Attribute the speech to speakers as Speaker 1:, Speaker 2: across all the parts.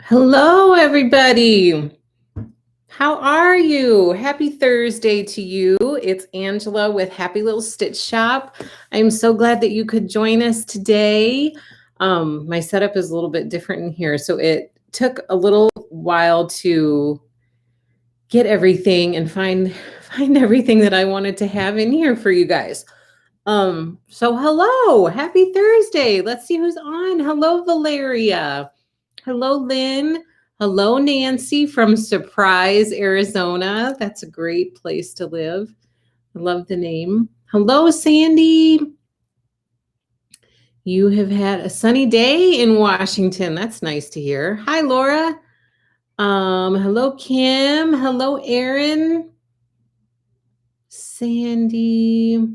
Speaker 1: Hello, everybody. How are you? Happy Thursday to you. It's Angela with Happy Little Stitch Shop. I'm so glad that you could join us today. My setup is a little bit different in here, so it took a little while to get everything and find everything that I wanted to have in here for you guys. So hello, happy Thursday. Let's see who's on. Hello, Valeria. Hello, Lynn. Hello, Nancy from Surprise, Arizona. That's a great place to live. I love the name. Hello, Sandy. You have had a sunny day in Washington. That's nice to hear. Hi, Laura. Hello, Kim. Hello, Erin. Sandy.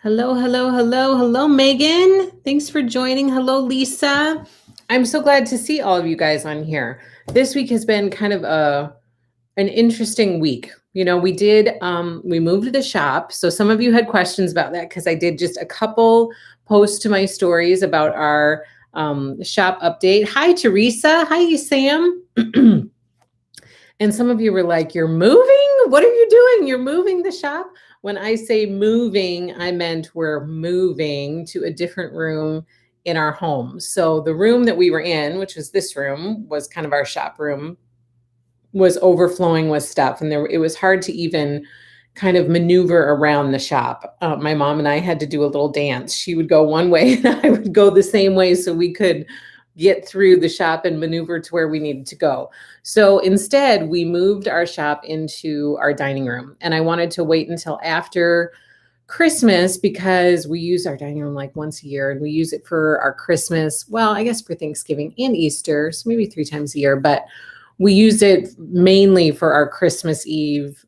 Speaker 1: Hello, Megan. Thanks for joining. Hello, Lisa. I'm so glad to see all of you guys on here. This week has been kind of an interesting week. You know, we moved the shop. So some of you had questions about that because I did just a couple posts to my stories about our shop update. Hi, Teresa. Hi, Sam. And some of you were like, you're moving? What are you doing? You're moving the shop? When I say moving, I meant we're moving to a different room in our home. So the room that we were in, which was this room, was kind of our shop room, was overflowing with stuff. And it was hard to even kind of maneuver around the shop. My mom and I had to do a little dance. She would go one way and I would go the same way so we could get through the shop and maneuver to where we needed to go. So instead, we moved our shop into our dining room. And I wanted to wait until after Christmas because we use our dining room like once a year and we use it for our Christmas. Well, I guess for Thanksgiving and Easter, so maybe 3 times a year, but we use it mainly for our Christmas Eve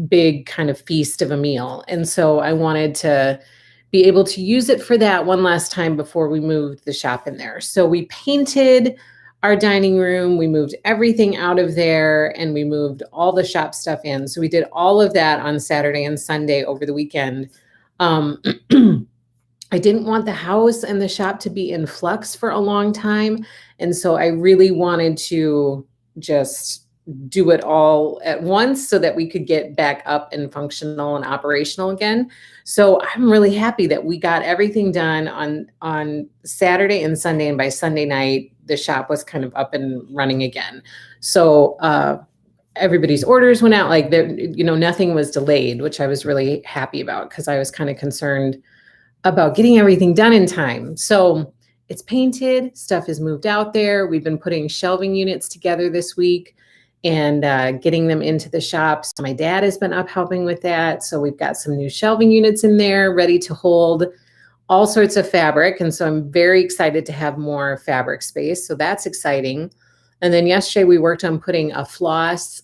Speaker 1: big kind of feast of a meal. And so I wanted to be able to use it for that one last time before we moved the shop in there. So we painted our dining room, we moved everything out of there, and we moved all the shop stuff in. So we did all of that on Saturday and Sunday over the weekend. I didn't want the house and the shop to be in flux for a long time. And so I really wanted to just do it all at once so that we could get back up and functional and operational again. So I'm really happy that we got everything done on Saturday and Sunday. And by Sunday night, the shop was kind of up and running again. So everybody's orders went out, like there, nothing was delayed, which I was really happy about because I was kind of concerned about getting everything done in time. So it's painted, stuff is moved out there. We've been putting shelving units together this week and getting them into the shop. So my dad has been up helping with that. So we've got some new shelving units in there ready to hold all sorts of fabric. And so I'm very excited to have more fabric space. So that's exciting. And then yesterday we worked on putting a floss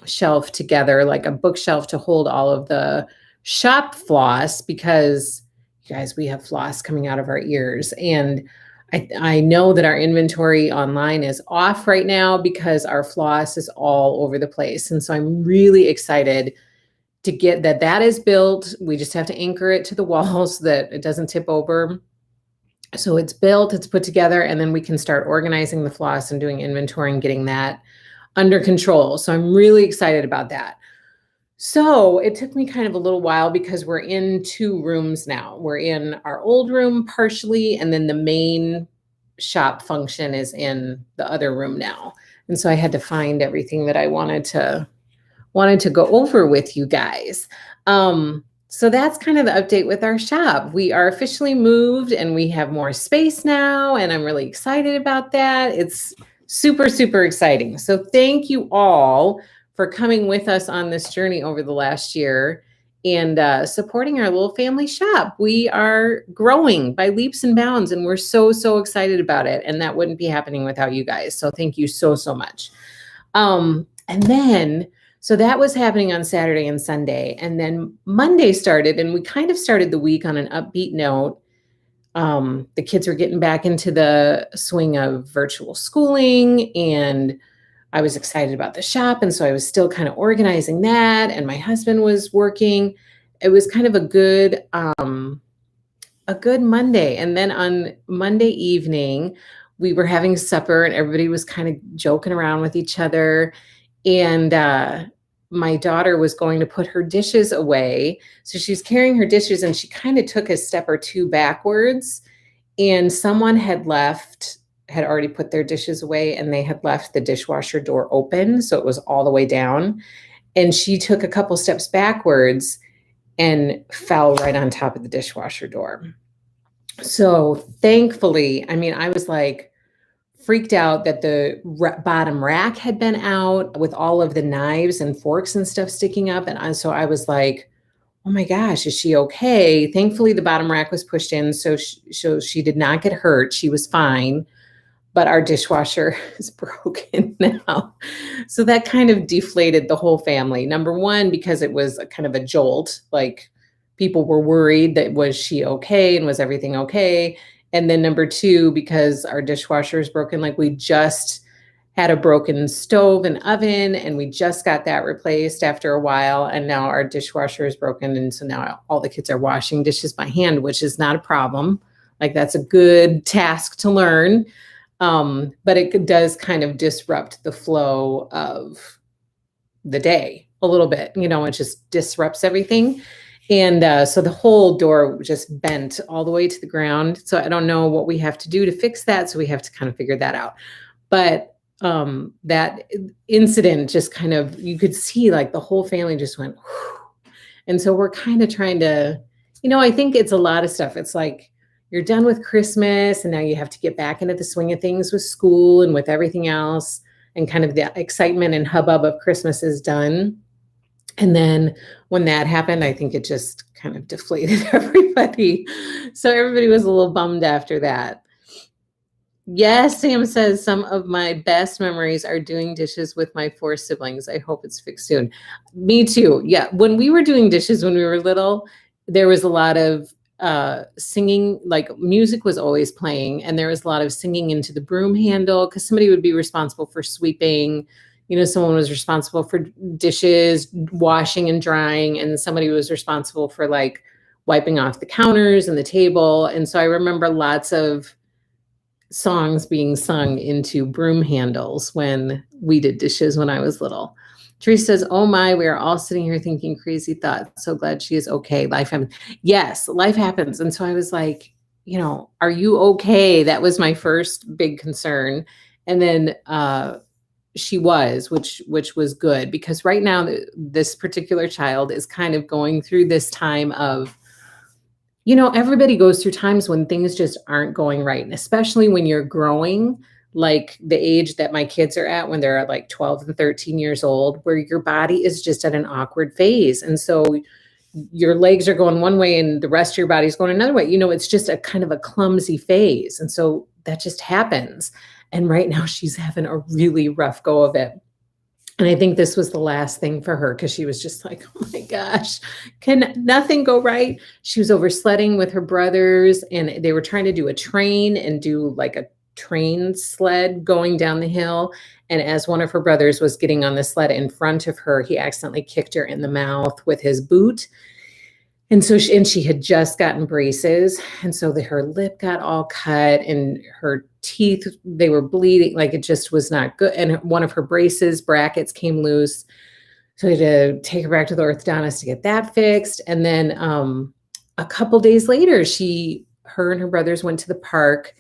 Speaker 1: shelf together, like a bookshelf to hold all of the shop floss, because you guys, we have floss coming out of our ears. And I know that our inventory online is off right now because our floss is all over the place. And so I'm really excited to get that is built. We just have to anchor it to the wall so that it doesn't tip over. So it's built, it's put together, and then we can start organizing the floss and doing inventory and getting that under control. So I'm really excited about that. So it took me kind of a little while because we're in 2 rooms now. We're in our old room partially, and then the main shop function is in the other room now. And so I had to find everything that I wanted to go over with you guys. So that's kind of the update with our shop. We are officially moved and we have more space now, and I'm really excited about that. It's super, super exciting. So thank you all for coming with us on this journey over the last year and supporting our little family shop. We are growing by leaps and bounds, and we're so, so excited about it. And that wouldn't be happening without you guys. So thank you so, so much. So that was happening on Saturday and Sunday. And then Monday started, and we kind of started the week on an upbeat note. The kids were getting back into the swing of virtual schooling, and I was excited about the shop. And so I was still kind of organizing that, and my husband was working. It was kind of a good a good Monday. And then on Monday evening, we were having supper and everybody was kind of joking around with each other. And my daughter was going to put her dishes away. So she's carrying her dishes and she kind of took a step or two backwards. And someone had already put their dishes away and they had left the dishwasher door open. So it was all the way down. And she took a couple steps backwards and fell right on top of the dishwasher door. So thankfully, I mean, I was like freaked out that the bottom rack had been out with all of the knives and forks and stuff sticking up. And so I was like, oh my gosh, is she okay? Thankfully, the bottom rack was pushed in. So she did not get hurt. She was fine. But our dishwasher is broken now. So that kind of deflated the whole family. Number one, because it was a kind of a jolt, like people were worried that was she okay and was everything okay? And then number two, because our dishwasher is broken, like we just had a broken stove and oven and we just got that replaced after a while. And now our dishwasher is broken. And so now all the kids are washing dishes by hand, which is not a problem. Like that's a good task to learn. But it does kind of disrupt the flow of the day a little bit, it just disrupts everything. And so the whole door just bent all the way to the ground. So I don't know what we have to do to fix that. So we have to kind of figure that out. But that incident just kind of, you could see like the whole family just went, whew. And so we're kind of trying to, I think it's a lot of stuff. It's like, you're done with Christmas and now you have to get back into the swing of things with school and with everything else. And kind of the excitement and hubbub of Christmas is done. And then when that happened, I think it just kind of deflated everybody. So everybody was a little bummed after that. Yes, Sam says some of my best memories are doing dishes with my 4 siblings. I hope it's fixed soon. Me too. Yeah. When we were doing dishes when we were little, there was a lot of singing, like music was always playing, and there was a lot of singing into the broom handle because somebody would be responsible for sweeping. Someone was responsible for dishes, washing and drying, and somebody was responsible for like wiping off the counters and the table. And so I remember lots of songs being sung into broom handles when we did dishes when I was little. Teresa says, oh my, we are all sitting here thinking crazy thoughts. So glad she is okay. Life happens. Yes, life happens. And so I was like, are you okay? That was my first big concern. And then she was, which was good, because right now this particular child is kind of going through this time of, everybody goes through times when things just aren't going right. And especially when you're growing, like the age that my kids are at when they're like 12 and 13 years old, where your body is just at an awkward phase. And so your legs are going one way and the rest of your body's going another way. It's just a kind of a clumsy phase. And so that just happens. And right now she's having a really rough go of it. And I think this was the last thing for her because she was just like, oh my gosh, can nothing go right? She was over sledding with her brothers and they were trying to do a train and do like a train sled going down the hill. And as one of her brothers was getting on the sled in front of her, he accidentally kicked her in the mouth with his boot. And so she had just gotten braces. And so her lip got all cut and her teeth, they were bleeding. Like it just was not good. And one of her brackets came loose. So we had to take her back to the orthodontist to get that fixed. And then a couple days later, her and her brothers went to the park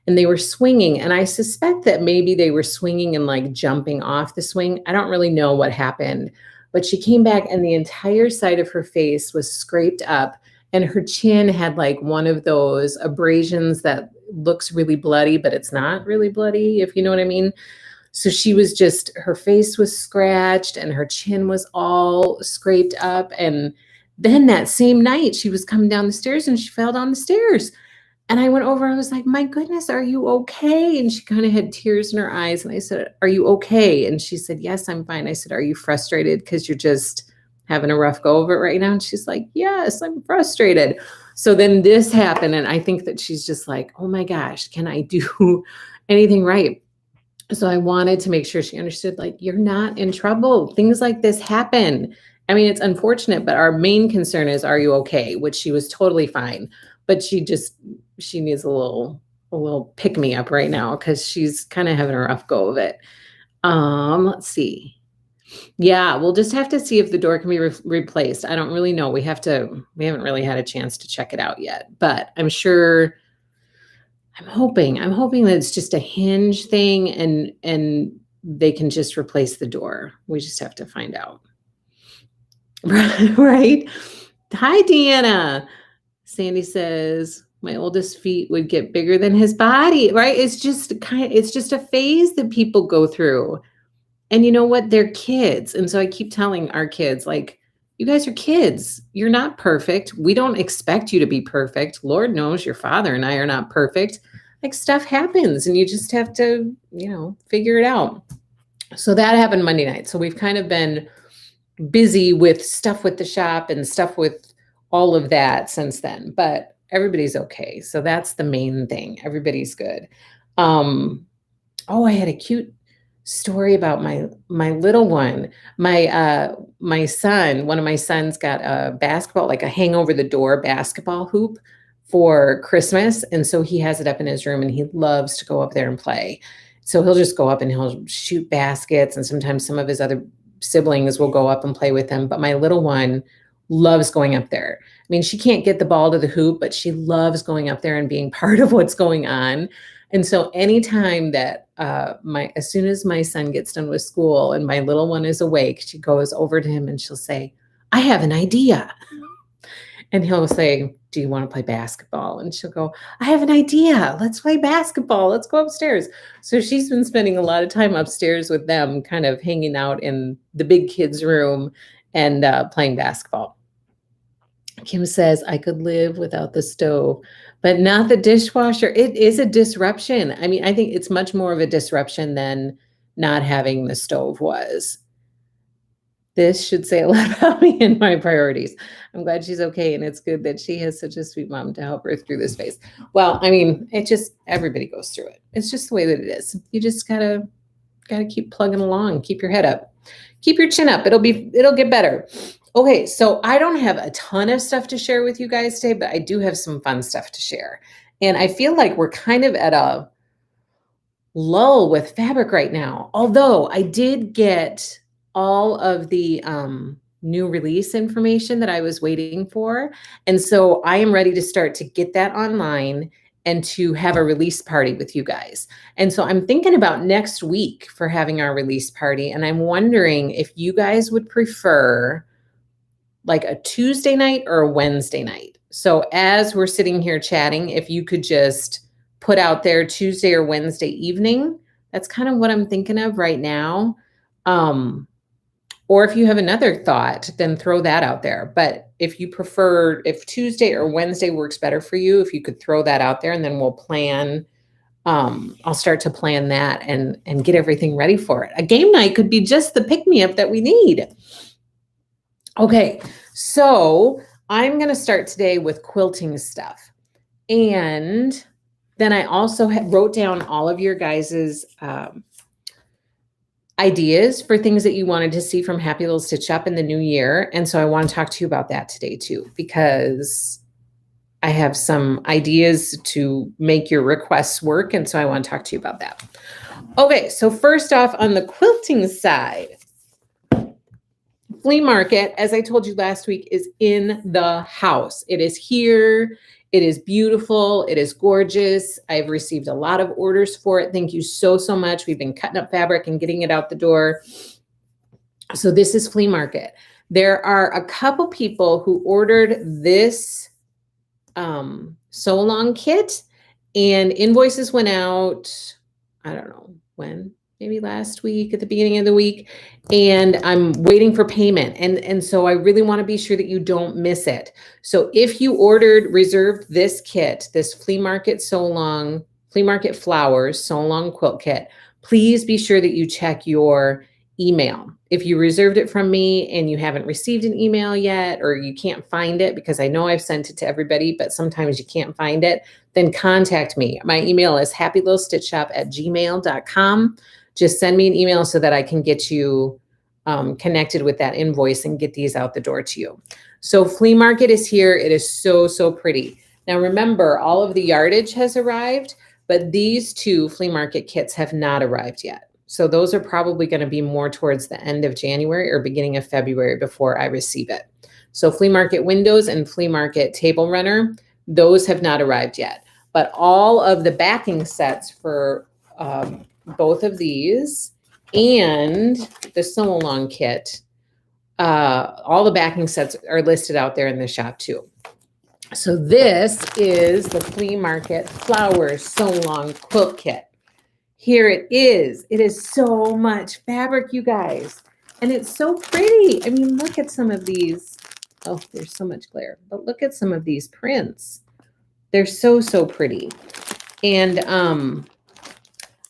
Speaker 1: and they were swinging. And I suspect that maybe they were swinging and like jumping off the swing. I don't really know what happened. But she came back and the entire side of her face was scraped up and her chin had like one of those abrasions that looks really bloody, but it's not really bloody, if you know what I mean. So her face was scratched and her chin was all scraped up. And then that same night she was coming down the stairs and she fell down the stairs. And I went over, I was like, my goodness, are you okay? And she kind of had tears in her eyes. And I said, are you okay? And she said, yes, I'm fine. I said, are you frustrated because you're just having a rough go of it right now? And she's like, yes, I'm frustrated. So then this happened. And I think that she's just like, oh my gosh, can I do anything right? So I wanted to make sure she understood, like, you're not in trouble. Things like this happen. I mean, it's unfortunate, but our main concern is, are you okay? Which she was totally fine. but she needs a little pick me up right now because she's kind of having a rough go of it. Let's see. Yeah, we'll just have to see if the door can be replaced. I don't really know. We haven't really had a chance to check it out yet, but I'm hoping that it's just a hinge thing and they can just replace the door. We just have to find out. Right? Hi, Deanna. Sandy says, my oldest feet would get bigger than his body, right? It's just a phase that people go through. And you know what? They're kids. And so I keep telling our kids, like, you guys are kids. You're not perfect. We don't expect you to be perfect. Lord knows your father and I are not perfect. Like, stuff happens and you just have to, figure it out. So that happened Monday night. So we've kind of been busy with stuff with the shop and stuff with all of that since then, but everybody's okay. So that's the main thing. Everybody's good. I had a cute story about my little one. My son, one of my sons got a basketball, like a hang over the door basketball hoop for Christmas. And so he has it up in his room and he loves to go up there and play. So he'll just go up and he'll shoot baskets. And sometimes some of his other siblings will go up and play with him. But my little one loves going up there. I mean, she can't get the ball to the hoop, but she loves going up there and being part of what's going on. And so anytime that as soon as my son gets done with school and my little one is awake, she goes over to him and she'll say, I have an idea. And he'll say, do you want to play basketball? And she'll go, I have an idea. Let's play basketball. Let's go upstairs. So she's been spending a lot of time upstairs with them, kind of hanging out in the big kids' room and playing basketball. Kim says, I could live without the stove, but not the dishwasher. It is a disruption. I mean, I think it's much more of a disruption than not having the stove was. This should say a lot about me and my priorities. I'm glad she's okay. And it's good that she has such a sweet mom to help her through this phase. Well, I mean, everybody goes through it. It's just the way that it is. You just gotta keep plugging along. Keep your head up. Keep your chin up. It'll get better. Okay, so I don't have a ton of stuff to share with you guys today, but I do have some fun stuff to share. And I feel like we're kind of at a lull with fabric right now. Although I did get all of the new release information that I was waiting for. And so I am ready to start to get that online and to have a release party with you guys. And so I'm thinking about next week for having our release party. And I'm wondering if you guys would prefer like a Tuesday night or a Wednesday night. So as we're sitting here chatting, if you could just put out there Tuesday or Wednesday evening, that's kind of what I'm thinking of right now. Or if you have another thought, then throw that out there. But if you prefer, if Tuesday or Wednesday works better for you, if you could throw that out there and then we'll plan, I'll start to plan that and get everything ready for it. A game night could be just the pick-me-up that we need. Okay, so I'm going to start today with quilting stuff. And then I also wrote down all of your guys's ideas for things that you wanted to see from Happy Little Stitch Shop in the new year. And so I want to talk to you about that today too, because I have some ideas to make your requests work. And so I want to talk to you about that. Okay, so first off, on the quilting side, flea market, as I told you last week, is in the house. It is here. It is beautiful. It is gorgeous. I've received a lot of orders for it. Thank you so, so much. We've been cutting up fabric and getting it out the door. So this is flea market. There are a couple people who ordered this sew along kit, and invoices went out, I don't know when, maybe last week at the beginning of the week, and I'm waiting for payment. And so I really want to be sure that you don't miss it. So if you reserved this kit, this flea market flowers sew along quilt kit, please be sure that you check your email. If you reserved it from me and you haven't received an email yet, or you can't find it, because I know I've sent it to everybody, but sometimes you can't find it, then contact me. My email is happylittlestitchshop@gmail.com. Just send me an email so that I can get you connected with that invoice and get these out the door to you. So flea market is here. It is so, so pretty. Now remember, all of the yardage has arrived, but these two flea market kits have not arrived yet. So those are probably going to be more towards the end of January or beginning of February before I receive it. So flea market windows and flea market table runner, those have not arrived yet. But all of the backing sets for both of these and the sew along kit, all the backing sets are listed out there in the shop too. So this is the flea market flowers sew along quilt kit. Here it is. It is so much fabric, you guys. And it's so pretty. I mean, look at some of these. Oh, there's so much glare. But look at some of these prints. They're so, so pretty. And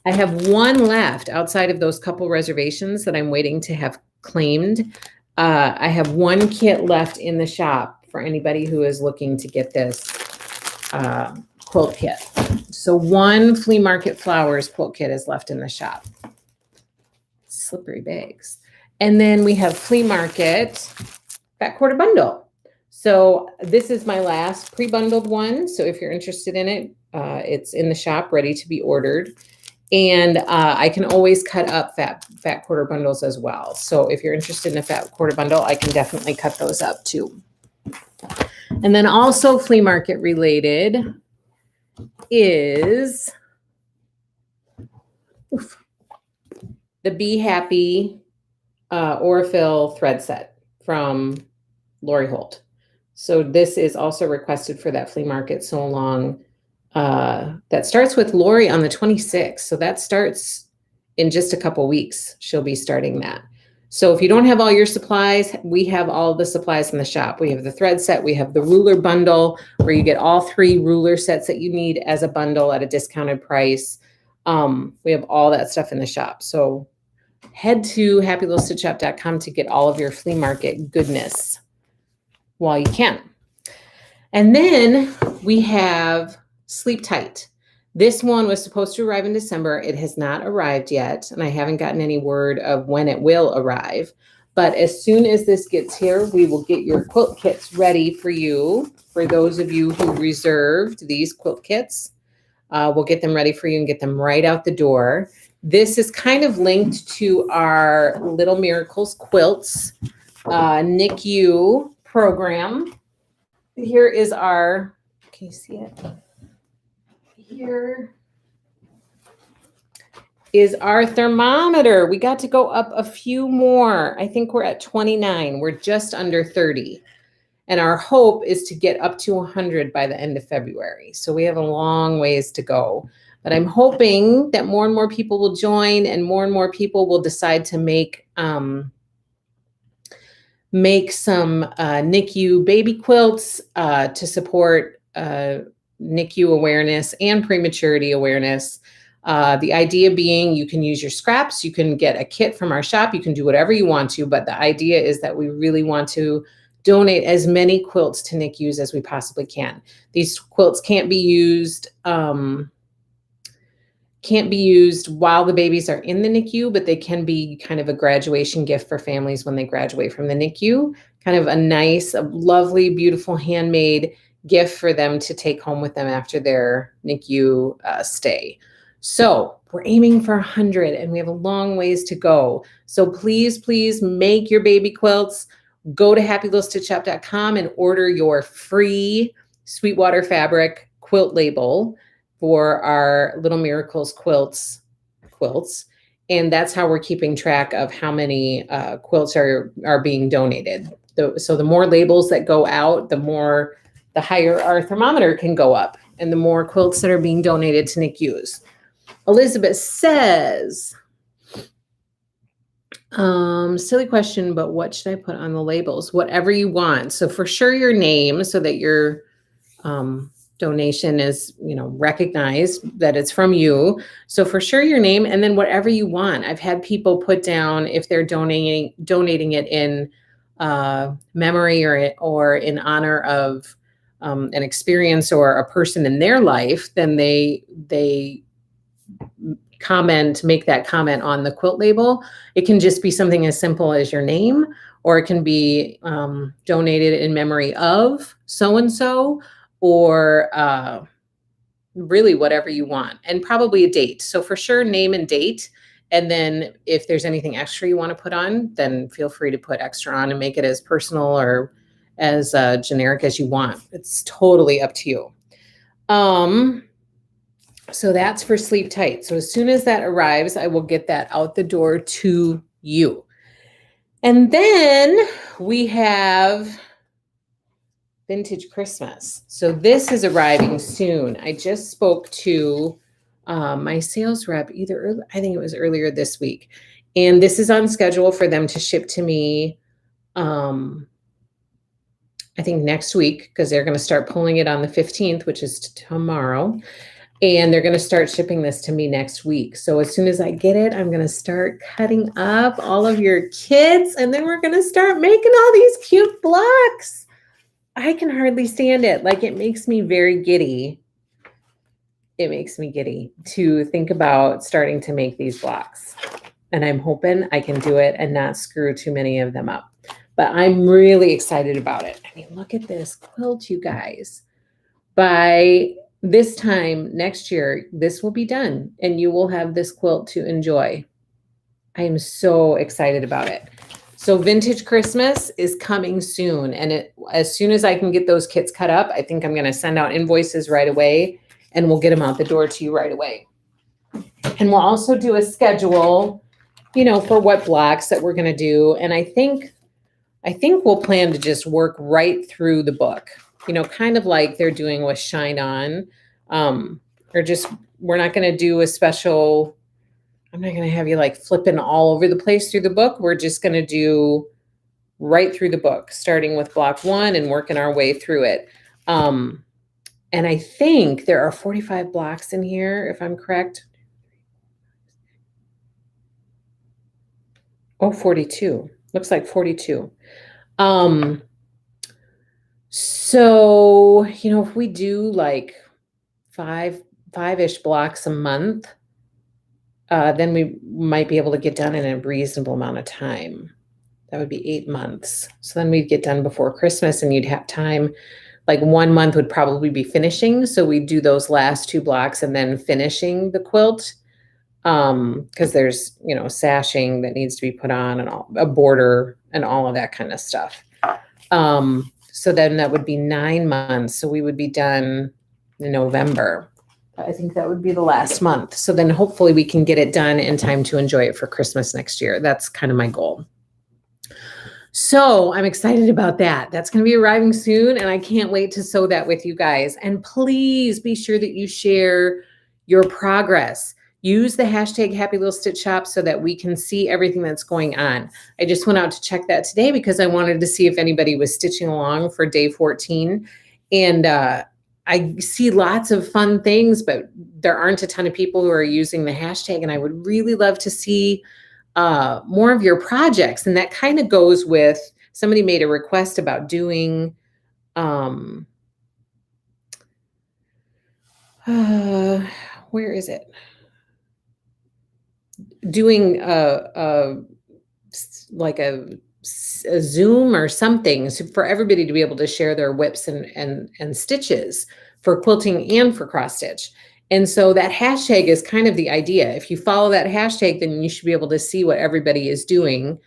Speaker 1: I have one left outside of those couple reservations that I'm waiting to have claimed. I have one kit left in the shop for anybody who is looking to get this quilt kit. So one flea market flowers quilt kit is left in the shop. Slippery bags. And then we have flea market fat quarter bundle. So this is my last pre-bundled one. So if you're interested in it, it's in the shop ready to be ordered. And I can always cut up fat quarter bundles as well. So if you're interested in a fat quarter bundle, I can definitely cut those up too. And then also flea market related is the Be Happy Aurifil thread set from Lori Holt. So this is also requested for that flea market sew along. That starts with Lori on the 26th. So that starts in just a couple weeks. She'll be starting that. So if you don't have all your supplies, we have all the supplies in the shop. We have the thread set. We have the ruler bundle where you get all 3 ruler sets that you need as a bundle at a discounted price. We have all that stuff in the shop. So head to happylittlestitchshop.com to get all of your flea market goodness while you can. And then we have Sleep Tight. This one was supposed to arrive in December. It has not arrived yet, and I haven't gotten any word of when it will arrive. But as soon as this gets here, we will get your quilt kits ready for you. For those of you who reserved these quilt kits, we'll get them ready for you and get them right out the door. This is kind of linked to our Little Miracles Quilts NICU program. Here is our, can you see it? Here is our thermometer. We got to go up a few more. I think we're at 29. We're just under 30. And our hope is to get up to 100 by the end of February. So we have a long ways to go. But I'm hoping that more and more people will join and more people will decide to make some NICU baby quilts to support NICU awareness and prematurity awareness. The idea being you can use your scraps, you can get a kit from our shop, you can do whatever you want to, but the idea is that we really want to donate as many quilts to NICUs as we possibly can. These quilts can't be used while the babies are in the NICU, but they can be kind of a graduation gift for families when they graduate from the NICU. Kind of a nice, a lovely, beautiful handmade gift for them to take home with them after their NICU stay. So we're aiming for 100 and we have a long ways to go. So please, please make your baby quilts. Go to happylittlestitchshop.com and order your free Sweetwater fabric quilt label for our Little Miracles quilts. And that's how we're keeping track of how many quilts are being donated. So the more labels that go out, the higher our thermometer can go up and the more quilts that are being donated to NICUs. Elizabeth says, silly question, but what should I put on the labels? Whatever you want. So for sure your name so that your donation is, recognized that it's from you. So for sure your name and then whatever you want. I've had people put down if they're donating it in memory or in honor of an experience or a person in their life, then they make that comment on the quilt label. It can just be something as simple as your name, or it can be donated in memory of so-and-so, or really whatever you want, and probably a date. So for sure, name and date. And then if there's anything extra you want to put on, then feel free to put extra on and make it as personal or as generic as you want. It's totally up to you. So that's for Sleep Tight. So as soon as that arrives, I will get that out the door to you. And then we have Vintage Christmas. So this is arriving soon. I just spoke to my sales rep I think it was earlier this week. And this is on schedule for them to ship to me, I think next week, because they're going to start pulling it on the 15th, which is tomorrow. And they're going to start shipping this to me next week. So as soon as I get it, I'm going to start cutting up all of your kits. And then we're going to start making all these cute blocks. I can hardly stand it. Like, it makes me very giddy. It makes me giddy to think about starting to make these blocks. And I'm hoping I can do it and not screw too many of them up. But I'm really excited about it. I mean, look at this quilt, you guys. By this time next year, this will be done and you will have this quilt to enjoy. I am so excited about it. So Vintage Christmas is coming soon. And as soon as I can get those kits cut up, I think I'm going to send out invoices right away and we'll get them out the door to you right away. And we'll also do a schedule, for what blocks that we're going to do. And I think we'll plan to just work right through the book, kind of like they're doing with Shine On, we're not going to do a special, I'm not going to have you like flipping all over the place through the book. We're just going to do right through the book, starting with block 1 and working our way through it. And I think there are 45 blocks in here, if I'm correct. Oh, 42. Looks like 42. So, if we do like five-ish blocks a month, then we might be able to get done in a reasonable amount of time. That would be 8 months. So then we'd get done before Christmas and you'd have time. Like 1 month would probably be finishing. So we'd do those last 2 blocks and then finishing the quilt. Because there's, sashing that needs to be put on and a border and all of that kind of stuff. So then that would be 9 months. So we would be done in November. I think that would be the last month. So then hopefully we can get it done in time to enjoy it for Christmas next year. That's kind of my goal. So I'm excited about that. That's going to be arriving soon. And I can't wait to sew that with you guys. And please be sure that you share your progress. Use the hashtag Happy Little Stitch Shop so that we can see everything that's going on. I just went out to check that today because I wanted to see if anybody was stitching along for day 14. And I see lots of fun things, but there aren't a ton of people who are using the hashtag. And I would really love to see more of your projects. And that kind of goes with, somebody made a request about doing, where is it? Doing like a Zoom or something for everybody to be able to share their whips and stitches for quilting and for cross stitch. And so that hashtag is kind of the idea. If you follow that hashtag, then you should be able to see what everybody is doing,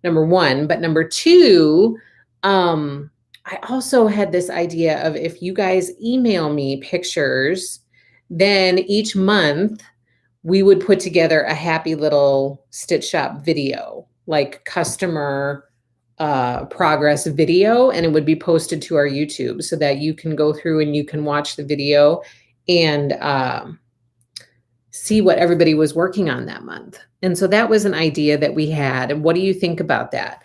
Speaker 1: number 1. But number 2, I also had this idea of, if you guys email me pictures, then each month we would put together a Happy Little Stitch Shop video, like customer progress video, and it would be posted to our YouTube so that you can go through and you can watch the video and see what everybody was working on that month. And so that was an idea that we had. And what do you think about that?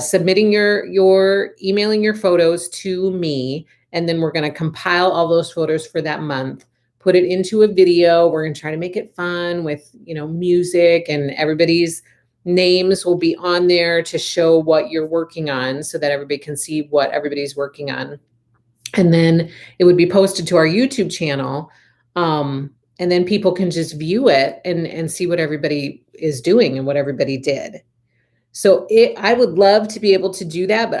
Speaker 1: Submitting emailing your photos to me, and then we're going to compile all those photos for that month, put it into a video. We're going to try to make it fun with, music, and everybody's names will be on there to show what you're working on so that everybody can see what everybody's working on. And then it would be posted to our YouTube channel. And then people can just view it and see what everybody is doing and what everybody did. So I would love to be able to do that, but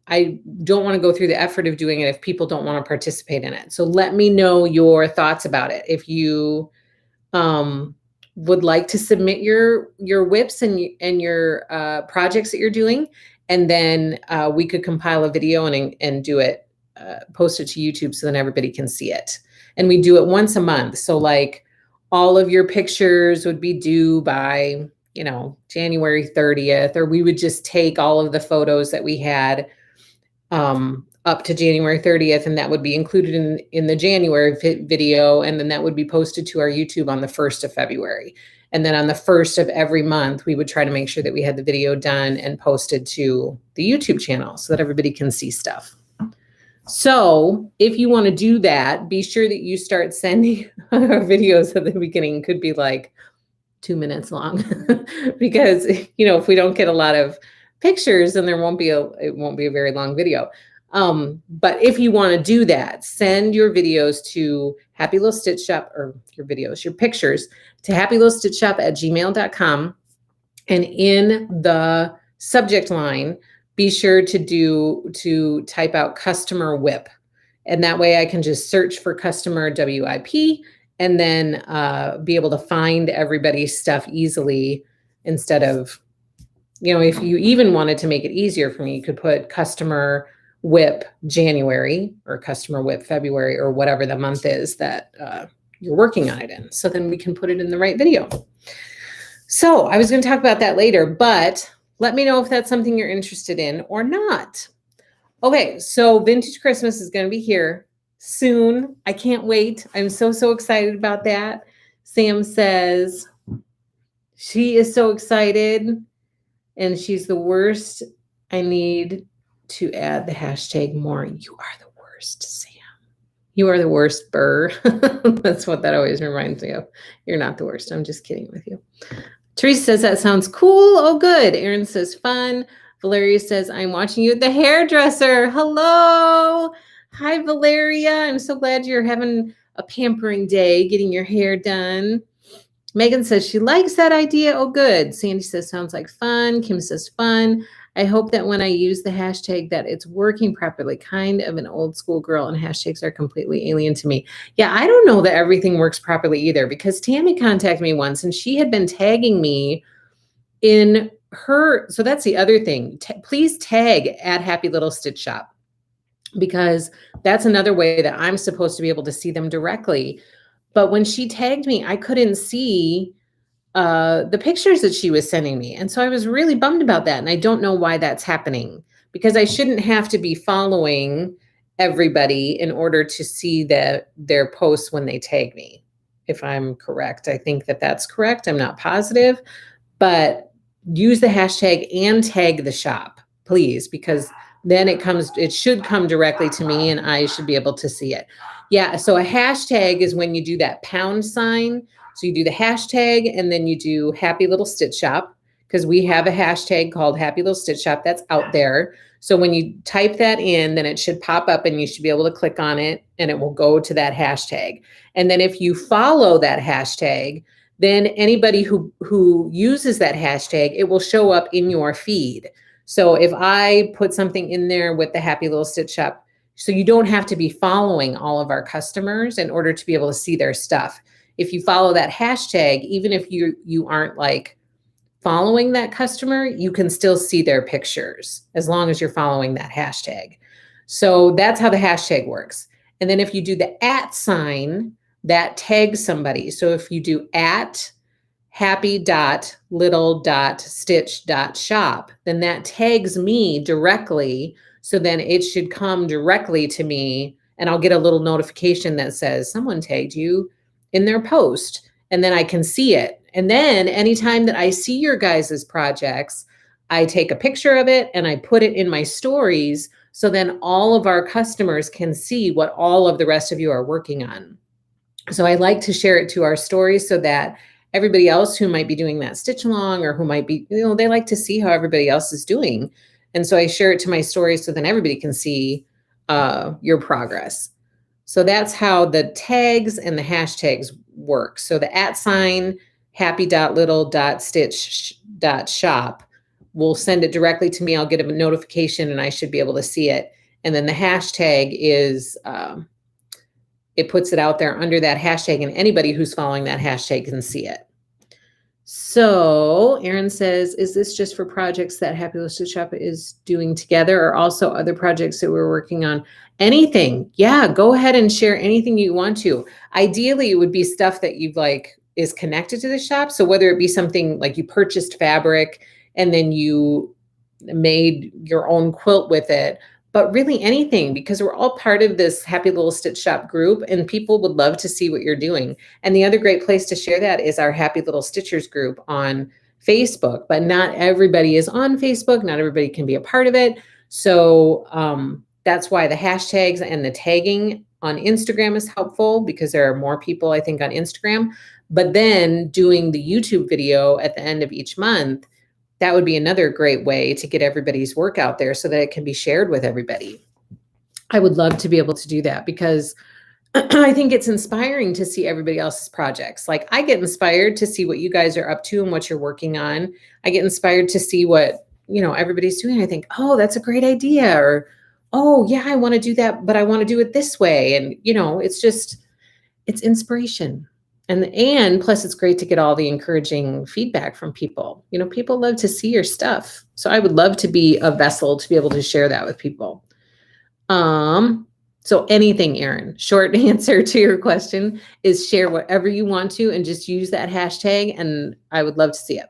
Speaker 1: I don't want to go through the effort of doing it if people don't want to participate in it. So let me know your thoughts about it. If you would like to submit your WIPs and your projects that you're doing, and then we could compile a video and do it, post it to YouTube so then everybody can see it. And we do it once a month. So like all of your pictures would be due by, you know, January 30th, or we would just take all of the photos that we had up to January 30th, and that would be included in the January video, and then that would be posted to our YouTube on the 1st of February. And then on the 1st of every month, we would try to make sure that we had the video done and posted to the YouTube channel so that everybody can see stuff. So if you want to do that, be sure that you start sending our videos at the beginning. Could be like 2 minutes long because, you know, if we don't get a lot of pictures, then it won't be a very long video. But if you want to do that, send your videos to Happy Little Stitch Shop, or your pictures to happylittlestitchshop@gmail.com. And in the subject line, be sure to type out customer WIP. And that way I can just search for customer WIP and then be able to find everybody's stuff easily, instead of, you know, if you even wanted to make it easier for me, you could put customer WIP January or customer WIP February, or whatever the month is that you're working on it in. So then we can put it in the right video. So I was going to talk about that later, but let me know if that's something you're interested in or not. Okay, so Vintage Christmas is going to be here soon. I can't wait. I'm so excited about that. Sam says she is so excited and she's the worst. I need to add the hashtag more. You are the worst, Sam. You are the worst, Burr. That's what that always reminds me of. You're not the worst. I'm just kidding with you. Teresa says that sounds cool. Oh, good. Erin says fun. Valeria says, I'm watching you at the hairdresser. Hello. Hi, Valeria. I'm so glad you're having a pampering day, getting your hair done. Megan says she likes that idea. Oh, good. Sandy says sounds like fun. Kim says fun. I hope that when I use the hashtag that it's working properly. Kind of an old school girl, and hashtags are completely alien to me. Yeah, I don't know that everything works properly either, because Tammy contacted me once and she had been tagging me in her. So that's the other thing. Please tag at Happy Little Stitch Shop, because that's another way that I'm supposed to be able to see them directly. But when she tagged me, I couldn't see the pictures that she was sending me. And so I was really bummed about that. And I don't know why that's happening, because I shouldn't have to be following everybody in order to see their posts when they tag me. If I'm correct, I think that that's correct. I'm not positive, but use the hashtag and tag the shop, please, because then it should come directly to me and I should be able to see it. Yeah. So a hashtag is when you do that pound sign. So you do the hashtag and then you do Happy Little Stitch Shop, because we have a hashtag called Happy Little Stitch Shop that's out there. So when you type that in, then it should pop up and you should be able to click on it and it will go to that hashtag. And then if you follow that hashtag, then anybody who uses that hashtag, it will show up in your feed. So if I put something in there with the Happy Little Stitch Shop, so you don't have to be following all of our customers in order to be able to see their stuff. If you follow that hashtag, even if you aren't like following that customer, you can still see their pictures as long as you're following that hashtag. So that's how the hashtag works. And then if you do the @ sign, that tags somebody. So if you do @happy.little.stitch.shop, then that tags me directly. So then it should come directly to me and I'll get a little notification that says someone tagged you in their post, and then I can see it. And then anytime that I see your guys' projects, I take a picture of it and I put it in my stories. So then all of our customers can see what all of the rest of you are working on. So I like to share it to our stories so that everybody else who might be doing that stitch along, or who might be, they like to see how everybody else is doing. And so I share it to my stories so then everybody can see your progress. So that's how the tags and the hashtags work. So the @ sign, happy.little.stitch.shop will send it directly to me. I'll get a notification and I should be able to see it. And then the hashtag is, it puts it out there under that hashtag, and anybody who's following that hashtag can see it. So Erin says, is this just for projects that Happy Little Stitch Shop is doing together, or also other projects that we're working on? Anything. Yeah, go ahead and share anything you want to. Ideally, it would be stuff that you've like is connected to the shop. So whether it be something like you purchased fabric and then you made your own quilt with it, but really anything, because we're all part of this Happy Little Stitch Shop group and people would love to see what you're doing. And the other great place to share that is our Happy Little Stitchers group on Facebook, but not everybody is on Facebook. Not everybody can be a part of it. So that's why the hashtags and the tagging on Instagram is helpful, because there are more people, I think, on Instagram. But then doing the YouTube video at the end of each month, that would be another great way to get everybody's work out there so that it can be shared with everybody. I would love to be able to do that, because I think it's inspiring to see everybody else's projects. Like, I get inspired to see what you guys are up to and what you're working on. I get inspired to see what, everybody's doing. I think, oh, that's a great idea. Or, oh yeah, I want to do that, but I want to do it this way. And, it's inspiration. And plus it's great to get all the encouraging feedback from people. People love to see your stuff. So I would love to be a vessel to be able to share that with people. So anything, Erin, short answer to your question is share whatever you want to and just use that hashtag, and I would love to see it.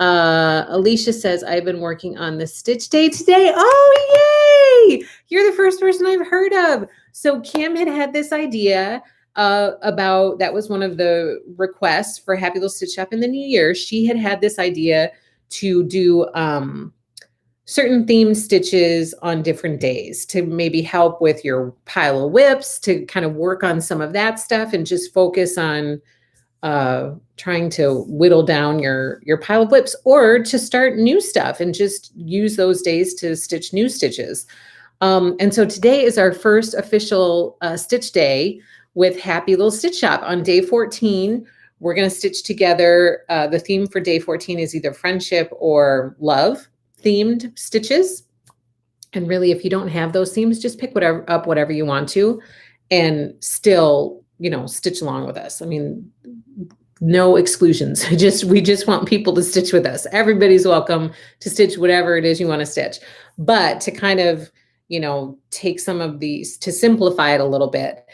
Speaker 1: Alicia says, I've been working on the stitch day today. Oh, yay! You're the first person I've heard of. So Kim had this idea about, that was one of the requests for Happy Little Stitch Shop in the new year. She had this idea to do certain themed stitches on different days to maybe help with your pile of whips, to kind of work on some of that stuff and just focus on trying to whittle down your pile of whips, or to start new stuff and just use those days to stitch new stitches. And so today is our first official stitch day with Happy Little Stitch Shop. On day 14, we're going to stitch together. The theme for day 14 is either friendship or love themed stitches. And really, if you don't have those themes, just pick whatever you want to, and still, stitch along with us. I mean, no exclusions. We just want people to stitch with us. Everybody's welcome to stitch whatever it is you want to stitch, but to kind of, take some of these, to simplify it a little bit.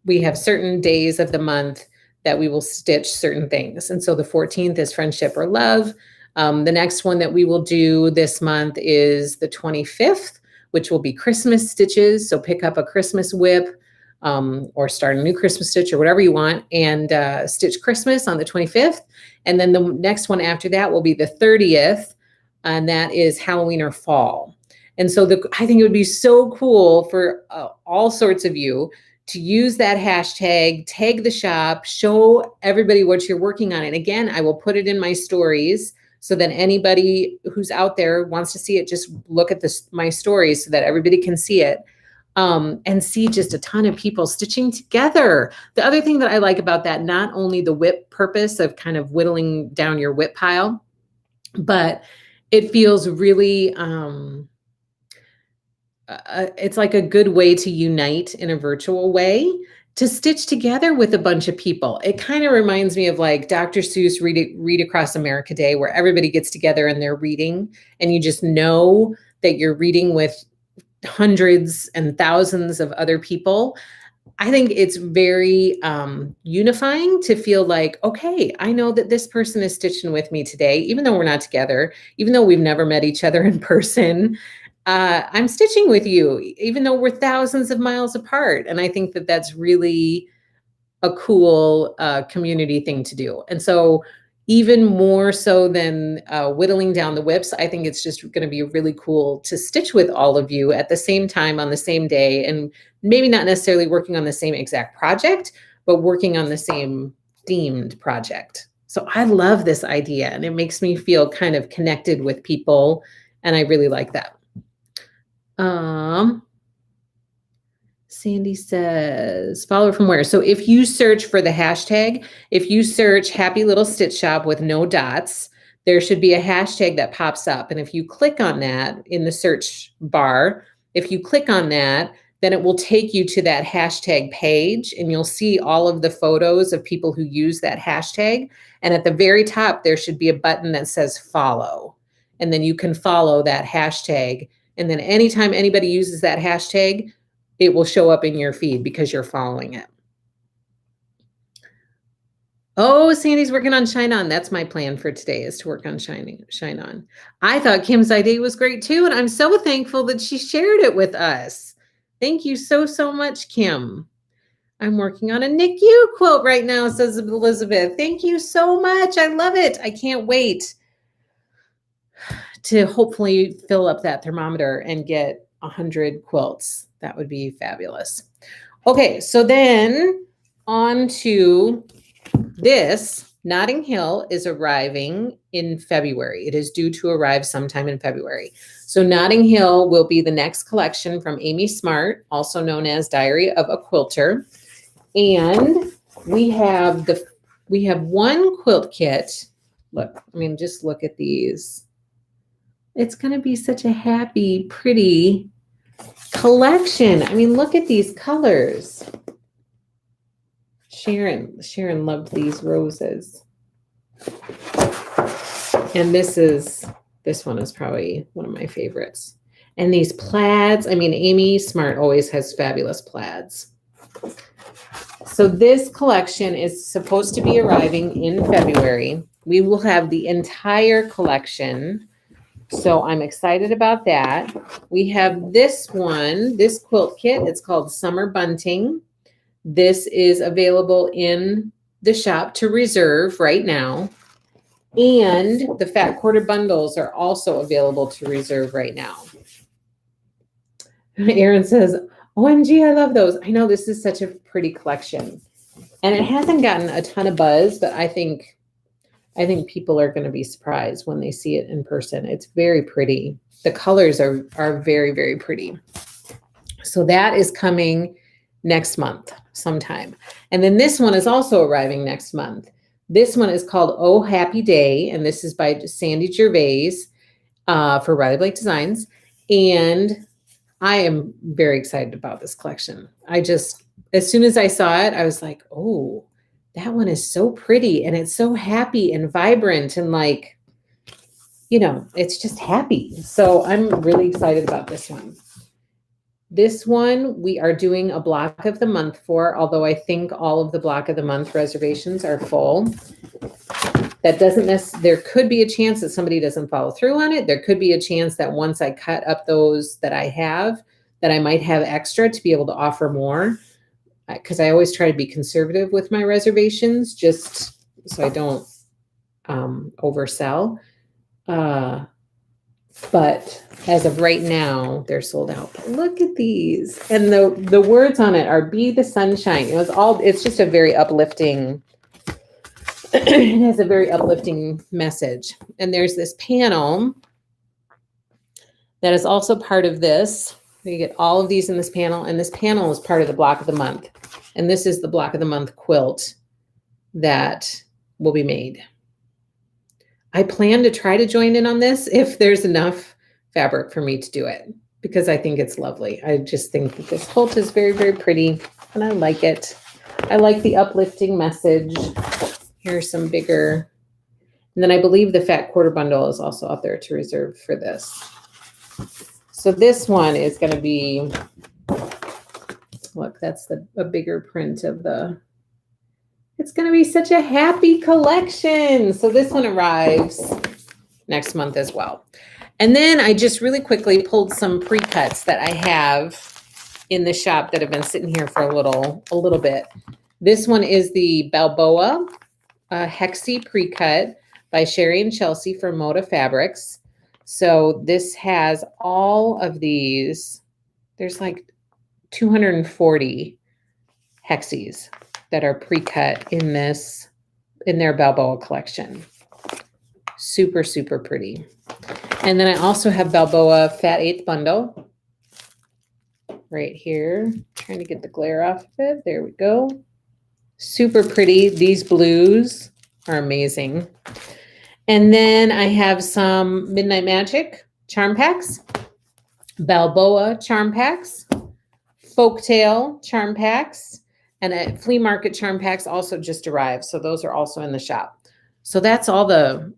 Speaker 1: We have certain days of the month that we will stitch certain things. And so the 14th is friendship or love. The next one that we will do this month is the 25th, which will be Christmas stitches. So pick up a Christmas whip, or start a new Christmas stitch or whatever you want, and stitch Christmas on the 25th. And then the next one after that will be the 30th, and that is Halloween or fall. And so I think it would be so cool for all sorts of you to use that hashtag, tag the shop, show everybody what you're working on. And again, I will put it in my stories so that anybody who's out there wants to see it, just look at my stories so that everybody can see it, and see just a ton of people stitching together. The other thing that I like about that, not only the whip purpose of kind of whittling down your whip pile, but it feels really, it's like a good way to unite in a virtual way, to stitch together with a bunch of people. It kind of reminds me of like Dr. Seuss Read Across America Day, where everybody gets together and they're reading, and you just know that you're reading with hundreds and thousands of other people. I think it's very unifying to feel like, okay, I know that this person is stitching with me today, even though we're not together, even though we've never met each other in person. I'm stitching with you, even though we're thousands of miles apart. And I think that that's really a cool community thing to do. And so even more so than whittling down the whips, I think it's just going to be really cool to stitch with all of you at the same time on the same day, and maybe not necessarily working on the same exact project, but working on the same themed project. So I love this idea, and it makes me feel kind of connected with people, and I really like that. Sandy says, follow from where? So if you search for the hashtag, if you search Happy Little Stitch Shop with no dots, there should be a hashtag that pops up. And if you click on that in the search bar, if you click on that, then it will take you to that hashtag page, and you'll see all of the photos of people who use that hashtag. And at the very top, there should be a button that says follow. And then you can follow that hashtag. And then anytime anybody uses that hashtag, it will show up in your feed because you're following it. Oh, Sandy's working on Shine On. That's my plan for today, is to work on Shine On. I thought Kim's idea was great too, and I'm so thankful that she shared it with us. Thank you so, so much, Kim. I'm working on a NICU quilt right now, says Elizabeth. Thank you so much. I love it. I can't wait to hopefully fill up that thermometer and get 100 quilts. That would be fabulous. Okay, so then on to this. Notting Hill is arriving in February. It is due to arrive sometime in February. So Notting Hill will be the next collection from Amy Smart, also known as Diary of a Quilter. And we have one quilt kit. Look, I mean, just look at these. It's going to be such a happy, pretty collection. I mean, look at these colors. Sharon loved these roses. And this one is probably one of my favorites. And these plaids, I mean, Amy Smart always has fabulous plaids. So this collection is supposed to be arriving in February. We will have the entire collection. So I'm excited about that. We have this one, this quilt kit. It's called Summer Bunting. This is available in the shop to reserve right now. And the fat quarter bundles are also available to reserve right now. Erin says, OMG, I love those. I know, this is such a pretty collection. And it hasn't gotten a ton of buzz, but I think people are going to be surprised when they see it in person. It's very pretty. The colors are very, very pretty. So that is coming next month sometime. And then this one is also arriving next month. This one is called Oh Happy Day, and this is by Sandy Gervais for Riley Blake Designs. And I am very excited about this collection. As soon as I saw it, I was like, oh, that one is so pretty, and it's so happy and vibrant, and like, you know, it's just happy. So I'm really excited about this one. This one we are doing a block of the month for, although I think all of the block of the month reservations are full. That doesn't there could be a chance that somebody doesn't follow through on it. There could be a chance that once I cut up those that I have, that I might have extra to be able to offer more. Because I always try to be conservative with my reservations, just so I don't oversell. But as of right now, they're sold out. But look at these. And the words on it are Be the Sunshine. It's just a very uplifting, it has a very uplifting message. And there's this panel that is also part of this. You get all of these in this panel, and this panel is part of the block of the month. And this is the block of the month quilt that will be made. I plan to try to join in on this if there's enough fabric for me to do it, because I think it's lovely. I just think that this quilt is very, very pretty, and I like it. I like the uplifting message. Here's some bigger. And then I believe the fat quarter bundle is also out there to reserve for this. So this one is going to be, look, that's a bigger print of it's going to be such a happy collection. So this one arrives next month as well. And then I just really quickly pulled some pre-cuts that I have in the shop that have been sitting here for a little bit. This one is the Balboa Hexie pre-cut by Sherry and Chelsea from Moda Fabrics. So this has all of these. There's like 240 hexies that are pre-cut in their Balboa collection. Super, super pretty. And then I also have Balboa Fat 8th bundle right here. Trying to get the glare off of it. There we go. Super pretty. These blues are amazing. And then I have some Midnight Magic charm packs, Balboa charm packs, Folktale charm packs, and a flea market charm packs also just arrived. So those are also in the shop. So that's all the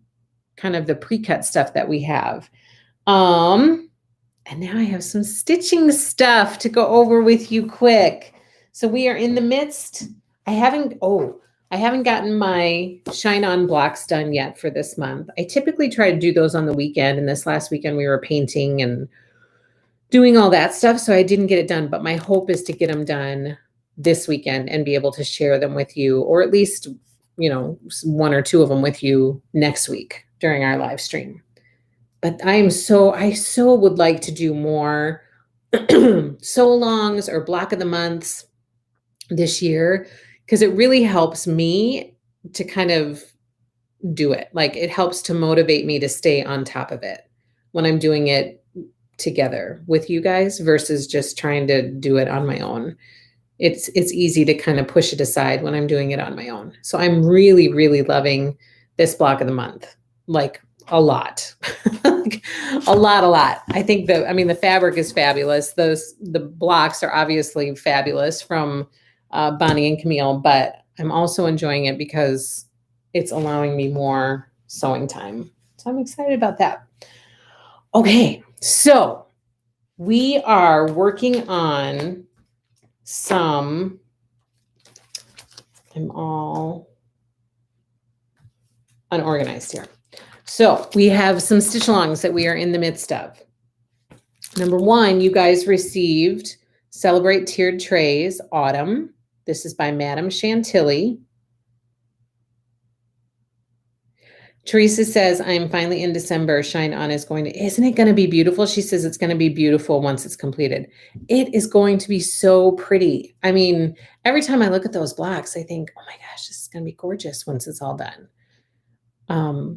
Speaker 1: kind of the pre-cut stuff that we have. And now I have some stitching stuff to go over with you quick. So we are in the midst. I haven't gotten my Shine On blocks done yet for this month. I typically try to do those on the weekend, and this last weekend we were painting and doing all that stuff, so I didn't get it done, but my hope is to get them done this weekend and be able to share them with you, or at least, you know, one or two of them with you next week during our live stream. But I so would like to do more so longs or block of the months this year, because it really helps me to kind of do it. Like, it helps to motivate me to stay on top of it when I'm doing it together with you guys versus just trying to do it on my own. It's easy to kind of push it aside when I'm doing it on my own. So I'm really, really loving this block of the month, like a lot. Like, a lot. I think the fabric is fabulous. The blocks are obviously fabulous from Bonnie and Camille, but I'm also enjoying it because it's allowing me more sewing time. So I'm excited about that. Okay, so we are working on some, I'm all unorganized here. So we have some stitch alongs that we are in the midst of. Number one, you guys received Celebrate Tiered Trays Autumn. This is by Madame Chantilly. Teresa says, I'm finally in December. Shine On is isn't it going to be beautiful? She says it's going to be beautiful once it's completed. It is going to be so pretty. I mean, every time I look at those blocks, I think, oh my gosh, this is going to be gorgeous once it's all done.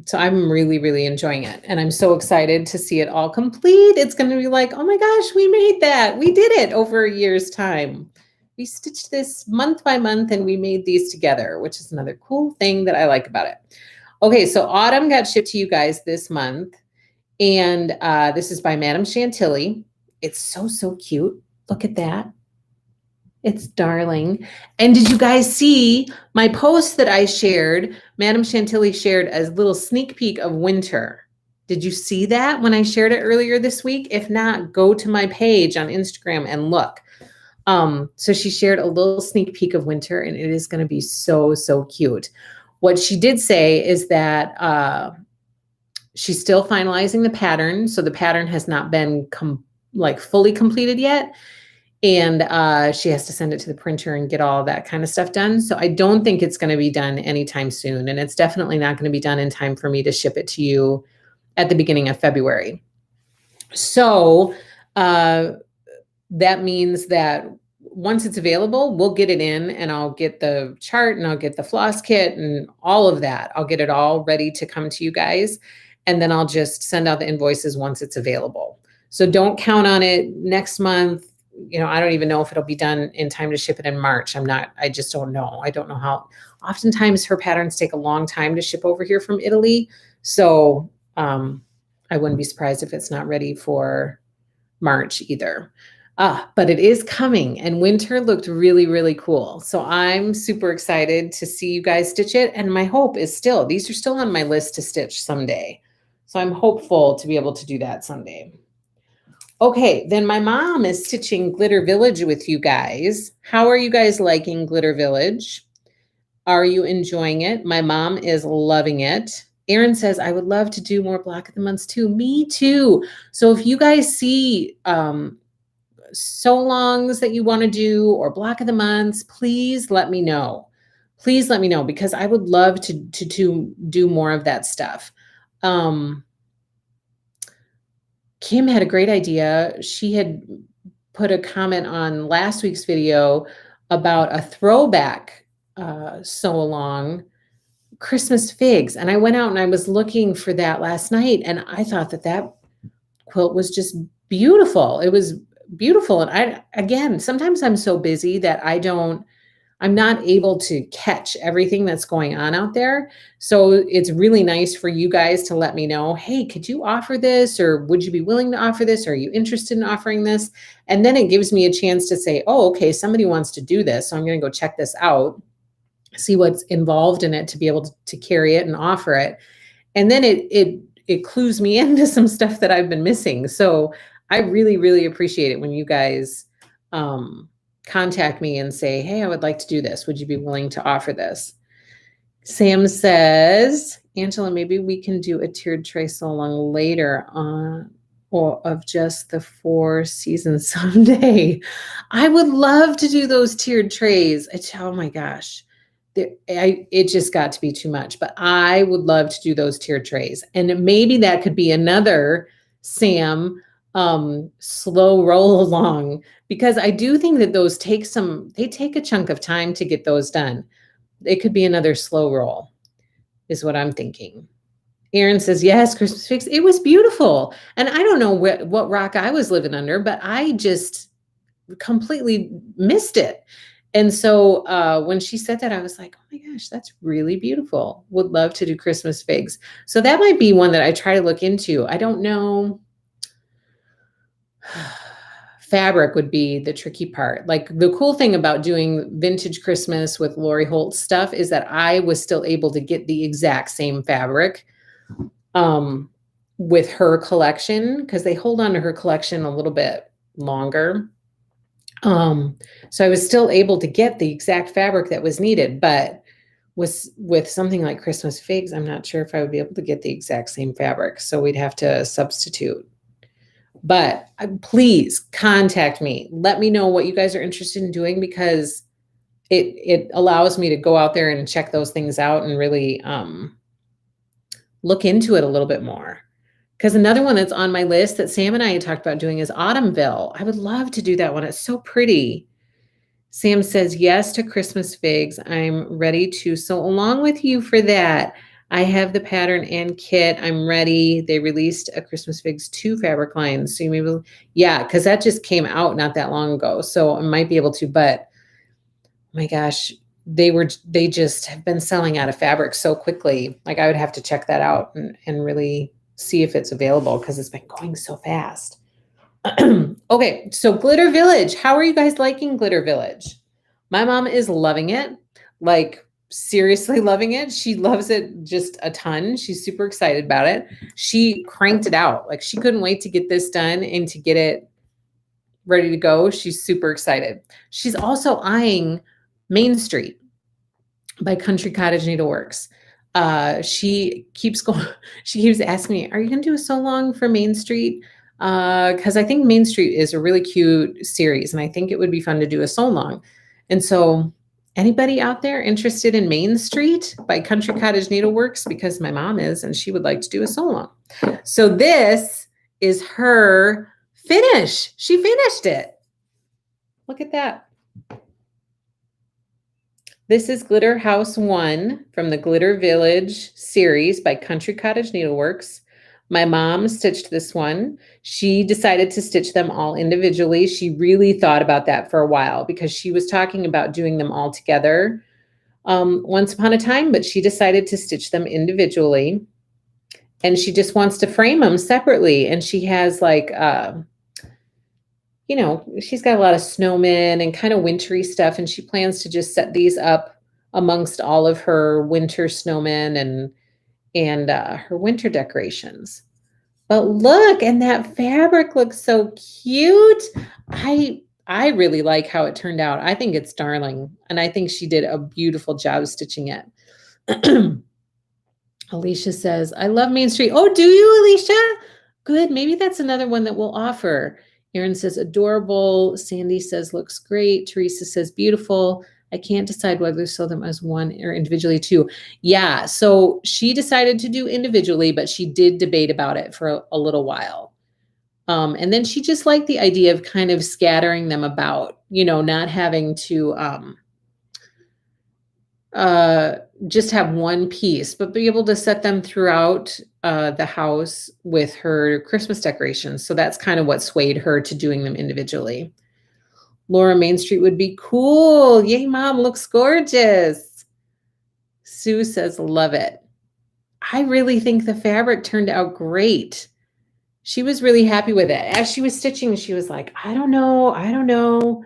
Speaker 1: So I'm really, really enjoying it. And I'm so excited to see it all complete. It's going to be like, oh my gosh, we made that. We did it over a year's time. We stitched this month by month and we made these together, which is another cool thing that I like about it. Okay, so Autumn got shipped to you guys this month. And this is by Madame Chantilly. It's so cute. Look at that. It's darling. And did you guys see my post that I shared? Madame Chantilly shared a little sneak peek of winter. Did you see that when I shared it earlier this week? If not, go to my page on Instagram and look. So she shared a little sneak peek of winter, and it is going to be so cute. What she did say is that she's still finalizing the pattern. So the pattern has not been fully completed yet. And she has to send it to the printer and get all that kind of stuff done. So I don't think it's going to be done anytime soon. And it's definitely not going to be done in time for me to ship it to you at the beginning of February. So that means that once it's available, we'll get it in, and I'll get the chart and I'll get the floss kit and all of that. I'll get it all ready to come to you guys. And then I'll just send out the invoices once it's available. So don't count on it next month. You know, I don't even know if it'll be done in time to ship it in March. I just don't know. I don't know how. Oftentimes her patterns take a long time to ship over here from Italy. So I wouldn't be surprised if it's not ready for March either. But it is coming, and winter looked really, really cool. So I'm super excited to see you guys stitch it. And my hope is these are still on my list to stitch someday. So I'm hopeful to be able to do that someday. Okay, then my mom is stitching Glitter Village with you guys. How are you guys liking Glitter Village? Are you enjoying it? My mom is loving it. Erin says, I would love to do more block of the months too. Me too. So if you guys see so longs that you want to do or block of the months, please let me know. Please let me know, because I would love to do more of that stuff. Kim had a great idea. She had put a comment on last week's video about a throwback sew along Christmas figs. And I went out and I was looking for that last night, and I thought that quilt was just beautiful. It was beautiful. And sometimes I'm so busy that I don't I'm not able to catch everything that's going on out there. So it's really nice for you guys to let me know, hey, could you offer this? Or would you be willing to offer this? Are you interested in offering this? And then it gives me a chance to say, oh, okay, somebody wants to do this. So I'm going to go check this out, see what's involved in it to be able to carry it and offer it. And then it clues me into some stuff that I've been missing. So I really, really appreciate it when you guys contact me and say, hey, I would like to do this. Would you be willing to offer this? Sam says, Angela, maybe we can do a tiered tray so long later on or of just the 4 seasons someday. I would love to do those tiered trays. Oh my gosh. It just got to be too much, but I would love to do those tiered trays. And maybe that could be another Sam slow roll along, because I do think that those take a chunk of time to get those done. It could be another slow roll is what I'm thinking. Erin says, yes, Christmas figs. It was beautiful. And I don't know what rock I was living under, but I just completely missed it. And so when she said that, I was like, oh my gosh, that's really beautiful. Would love to do Christmas figs. So that might be one that I try to look into. I don't know. Fabric would be the tricky part. Like the cool thing about doing vintage Christmas with Lori Holt stuff is that I was still able to get the exact same fabric with her collection, because they hold on to her collection a little bit longer. So I was still able to get the exact fabric that was needed, but with something like Christmas figs, I'm not sure if I would be able to get the exact same fabric. So we'd have to substitute. But please contact me. Let me know what you guys are interested in doing, because it allows me to go out there and check those things out and really look into it a little bit more. Because another one that's on my list that Sam and I had talked about doing is Autumnville. I would love to do that one. It's so pretty. Sam says, yes to Christmas figs. I'm ready to sew along with you for that. I have the pattern and kit. I'm ready. They released a Christmas figs 2 fabric line. So you maybe, yeah, because that just came out not that long ago. So I might be able to, but oh my gosh, they just have been selling out of fabric so quickly. Like I would have to check that out and really see if it's available, because it's been going so fast. Okay, so Glitter Village. How are you guys liking Glitter Village? My mom is loving it, like seriously loving it. She loves it just a ton. She's super excited about it. She cranked it out. Like she couldn't wait to get this done and to get it ready to go. She's super excited. She's also eyeing Main Street by Country Cottage Needleworks. She keeps asking me, are you going to do a sew long for Main Street? Because I think Main Street is a really cute series, and I think it would be fun to do a sew long. And so anybody out there interested in Main Street by Country Cottage Needleworks? Because my mom is, and she would like to do a sew long. So this is her finish. She finished it. Look at that. This is Glitter House 1 from the Glitter Village series by Country Cottage Needleworks. My mom stitched this one. She decided to stitch them all individually. She really thought about that for a while, because she was talking about doing them all together once upon a time, but she decided to stitch them individually. And she just wants to frame them separately. And she has like, she's got a lot of snowmen and kind of wintry stuff, and she plans to just set these up amongst all of her winter snowmen and her winter decorations. But look, and that fabric looks so cute. I really like how it turned out. I think it's darling, and I think she did a beautiful job stitching it. Alicia says, I love Main Street. Oh, do you, Alicia? Good. Maybe that's another one that we'll offer. Erin says, adorable. Sandy says, looks great. Teresa says, beautiful. I can't decide whether to sew them as one or individually too. Yeah, so she decided to do individually, but she did debate about it for a little while. And then she just liked the idea of kind of scattering them about, not having to just have one piece, but be able to set them throughout the house with her Christmas decorations. So that's kind of what swayed her to doing them individually. Laura, Main Street would be cool. Yay, Mom, looks gorgeous. Sue says, love it. I really think the fabric turned out great. She was really happy with it. As she was stitching, she was like, I don't know.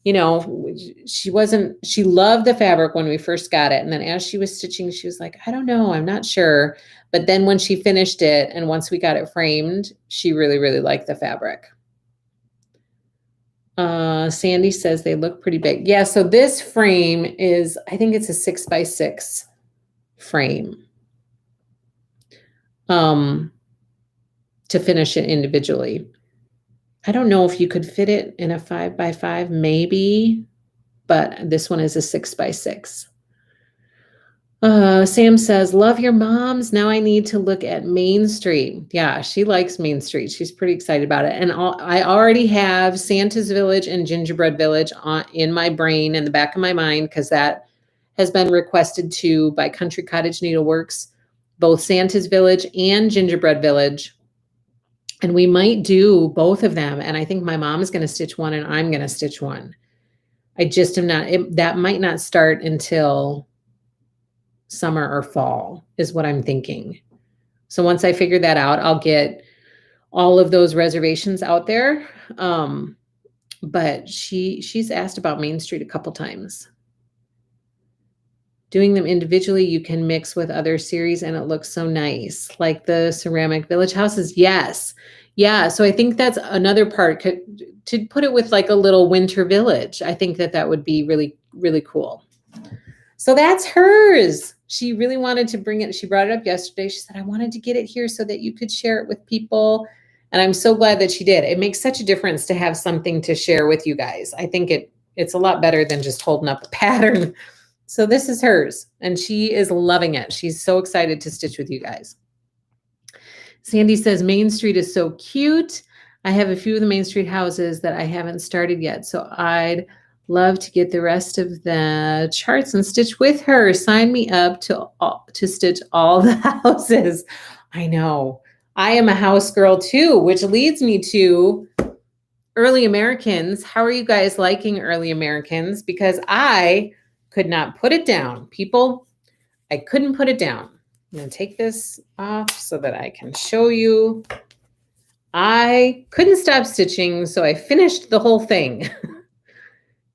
Speaker 1: You know, she loved the fabric when we first got it. And then as she was stitching, she was like, I don't know, I'm not sure. But then when she finished it and once we got it framed, she really, really liked the fabric. Sandy says they look pretty big. Yeah, so this frame is, I think it's a 6x6 frame. To finish it individually. I don't know if you could fit it in a 5x5, maybe, but this one is a 6x6. Sam says, love your moms. Now I need to look at Main Street. Yeah, she likes Main Street. She's pretty excited about it. And I already have Santa's Village and Gingerbread Village in my brain, in the back of my mind, because that has been requested to by Country Cottage Needleworks, both Santa's Village and Gingerbread Village. And we might do both of them. And I think my mom is going to stitch one and I'm going to stitch one. I just am not, that might not start until summer or fall is what I'm thinking. So once I figure that out, I'll get all of those reservations out there. But she's asked about Main Street a couple times. Doing them individually, you can mix with other series and it looks so nice. Like the ceramic village houses. Yes. Yeah. So I think that's another part to put it with like a little winter village. I think that would be really, really cool. So that's hers. She really wanted to bring it. She brought it up yesterday. She said, I wanted to get it here so that you could share it with people. And I'm so glad that she did. It makes such a difference to have something to share with you guys. I think it's a lot better than just holding up a pattern. So this is hers, and she is loving it. She's so excited to stitch with you guys. Sandy says, Main Street is so cute. I have a few of the Main Street houses that I haven't started yet, so I'd love to get the rest of the charts and stitch with her. Sign me up to stitch all the houses. I know. I am a house girl too, which leads me to Early Americans. How are you guys liking Early Americans? Because I could not put it down. People, I couldn't put it down. I'm going to take this off so that I can show you. I couldn't stop stitching, so I finished the whole thing.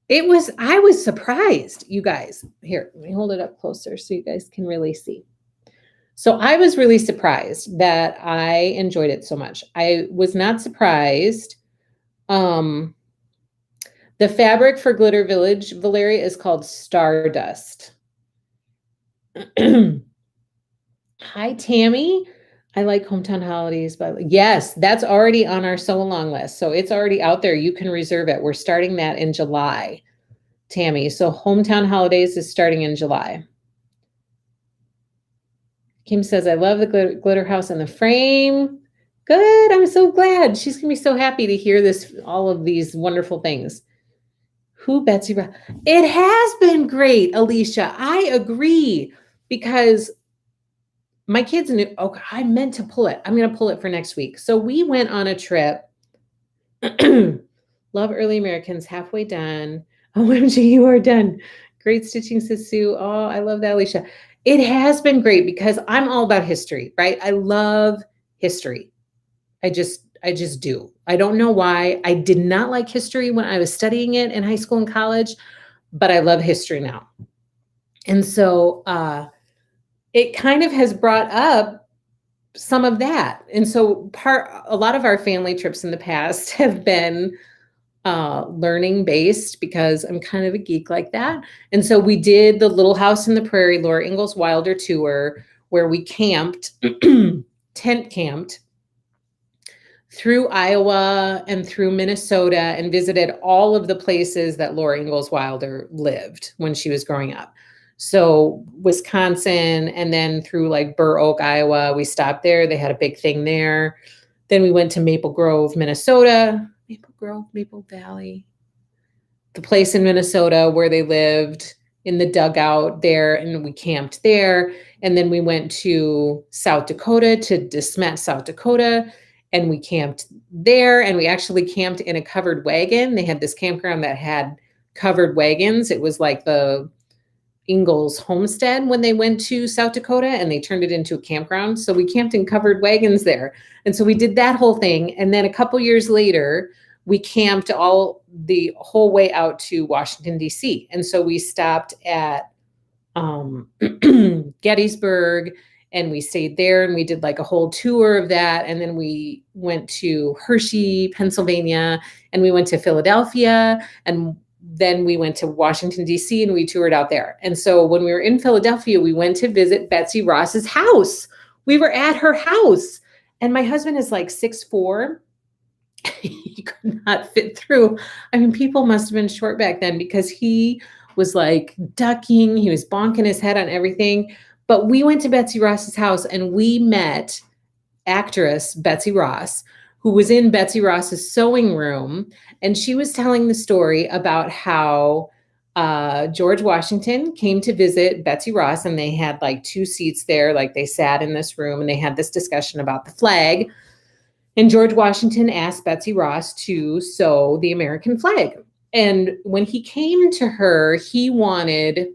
Speaker 1: I was surprised, you guys. Here, let me hold it up closer so you guys can really see. So I was really surprised that I enjoyed it so much. I was not surprised. The fabric for Glitter Village, Valeria, is called Stardust. Hi, Tammy. I like Hometown Holidays, but yes, that's already on our sew along list. So it's already out there. You can reserve it. We're starting that in July, Tammy. So Hometown Holidays is starting in July. Kim says, I love the glitter house and the frame. Good. I'm so glad. She's going to be so happy to hear all of these wonderful things. Who, Betsy? It has been great, Alicia. I agree, because my kids knew, okay, I meant to pull it. I'm going to pull it for next week. So we went on a trip. Love Early Americans, halfway done. OMG, you are done. Great stitching, says Sue. Oh, I love that, Alicia. It has been great because I'm all about history, right? I love history. I just do. I don't know why. I did not like history when I was studying it in high school and college, but I love history now. And so it kind of has brought up some of that. And so a lot of our family trips in the past have been learning based, because I'm kind of a geek like that. And so we did the Little House in the Prairie, Laura Ingalls Wilder tour, where we camped, tent camped through Iowa and through Minnesota and visited all of the places that Laura Ingalls Wilder lived when she was growing up. So Wisconsin, and then through like Burr Oak, Iowa, we stopped there. They had a big thing there. Then we went to Maple Grove, Minnesota, Maple Valley, the place in Minnesota where they lived in the dugout there, and we camped there. And then we went to South Dakota, to De Smet, South Dakota. and we camped there, and we actually camped in a covered wagon. They had this campground that had covered wagons. It was like the Ingalls homestead when they went to South Dakota, and they turned it into a campground. So we camped in covered wagons there. And so we did that whole thing. And then a couple years later, we camped the whole way out to Washington, D.C. And so we stopped at Gettysburg, and we stayed there, and we did like a whole tour of that. And then we went to Hershey, Pennsylvania, and we went to Philadelphia, and then we went to Washington, D.C., and we toured out there. And so when we were in Philadelphia, we went to visit Betsy Ross's house. We were at her house, and my husband is like 6'4". He could not fit through. I mean, people must have been short back then, because he was like ducking. He was bonking his head on everything. But we went to Betsy Ross's house, and we met actress Betsy Ross, who was in Betsy Ross's sewing room. And she was telling the story about how George Washington came to visit Betsy Ross, and they had like 2 seats there. Like they sat in this room, and they had this discussion about the flag. And George Washington asked Betsy Ross to sew the American flag. And when he came to her, he wanted,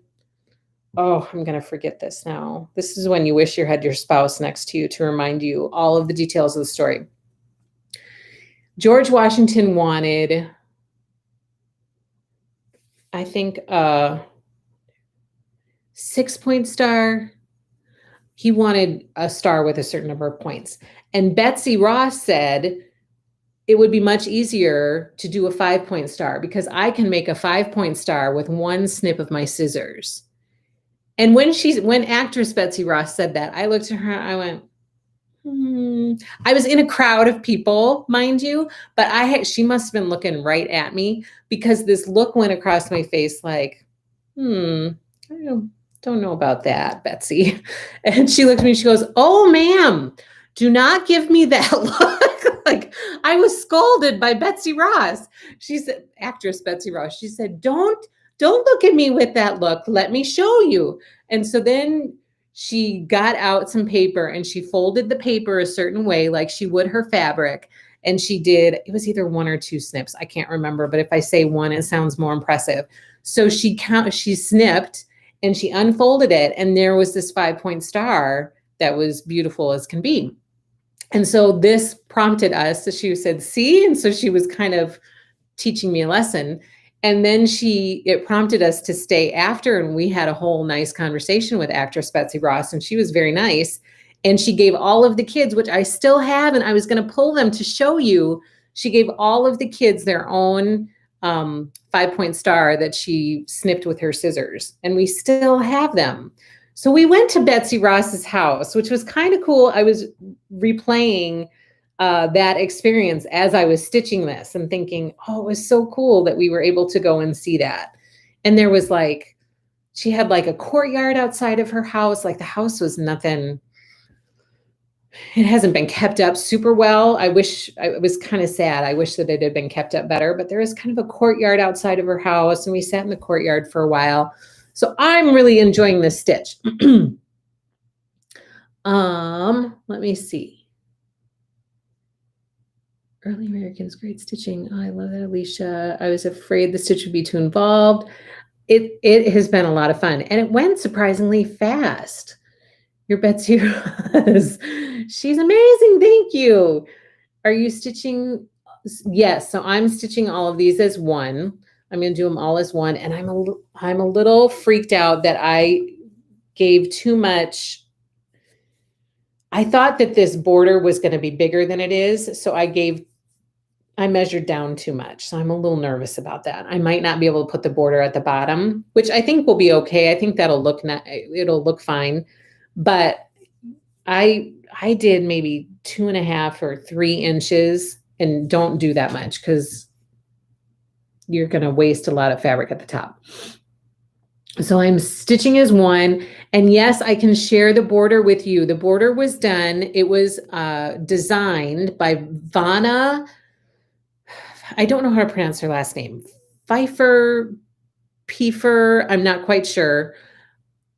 Speaker 1: oh, I'm going to forget this now. This is when you wish you had your spouse next to you to remind you all of the details of the story. George Washington wanted, I think, a 6-point star. He wanted a star with a certain number of points. And Betsy Ross said it would be much easier to do a 5-point star, because I can make a 5-point star with one snip of my scissors. And when actress Betsy Ross said that, I looked at her, I went, I was in a crowd of people, mind you, but she must have been looking right at me, because this look went across my face like, I don't know about that, Betsy. And she looked at me, she goes, "Oh, ma'am, do not give me that look." Like, I was scolded by Betsy Ross. She said, actress Betsy Ross, she said, don't look at me with that look. Let me show you. And so then she got out some paper, and she folded the paper a certain way, like she would her fabric. And it was either 1 or 2 snips. I can't remember, but if I say 1, it sounds more impressive. So she snipped, and she unfolded it, and there was this 5-point star that was beautiful as can be. And so this prompted us. So she said, "See?" And so she was kind of teaching me a lesson. And then it prompted us to stay after, and we had a whole nice conversation with actress Betsy Ross, and she was very nice. And she gave all of the kids, which I still have, and I was going to pull them to show you. She gave all of the kids their own 5-point star that she snipped with her scissors, and we still have them. So we went to Betsy Ross's house, which was kind of cool. I was replaying that experience as I was stitching this and thinking, oh, it was so cool that we were able to go and see that. And there was like, she had like a courtyard outside of her house. Like the house was nothing. It hasn't been kept up super well. I was kind of sad. I wish that it had been kept up better, but there was kind of a courtyard outside of her house, and we sat in the courtyard for a while. So I'm really enjoying this stitch. Let me see. Early Americans, great stitching. Oh, I love that, Alicia. I was afraid the stitch would be too involved. It has been a lot of fun, and it went surprisingly fast. Your Betsy Ross. She's amazing. Thank you. Are you stitching? Yes. So I'm stitching all of these as one. I'm going to do them all as one. And I'm a little freaked out that I gave too much. I thought that this border was going to be bigger than it is. So I measured down too much. So I'm a little nervous about that. I might not be able to put the border at the bottom, which I think will be okay. I think it'll look fine. But I did maybe 2.5 or 3 inches, and don't do that much because you're going to waste a lot of fabric at the top. So I'm stitching as one, and yes, I can share the border with you. The border was done. It was designed by Vanna. I don't know how to pronounce her last name. Pfeiffer. I'm not quite sure.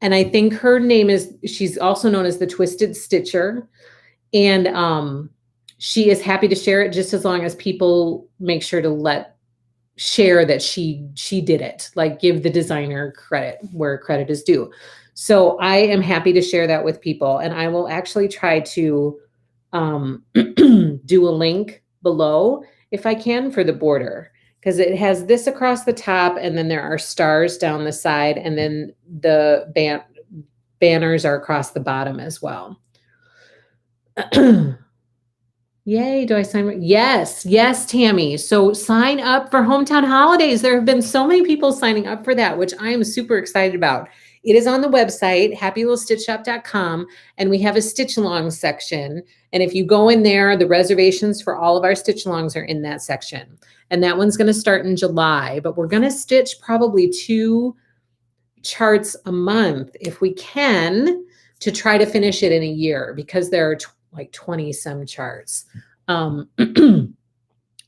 Speaker 1: And I think her name she's also known as the Twisted Stitcher. And she is happy to share it just as long as people make sure to share that she did it, like give the designer credit where credit is due. So I am happy to share that with people, and I will actually try to do a link below if I can for the border, because it has this across the top, and then there are stars down the side, and then the banners are across the bottom as well. Yay, do I sign? Yes, yes, Tammy. So sign up for Hometown Holidays. There have been so many people signing up for that, which I am super excited about. It is on the website, happylittlestitchshop.com, and we have a stitch along section. And if you go in there, the reservations for all of our stitch alongs are in that section. And that one's going to start in July, but we're going to stitch probably 2 charts a month if we can, to try to finish it in a year, because there are like 20 some charts.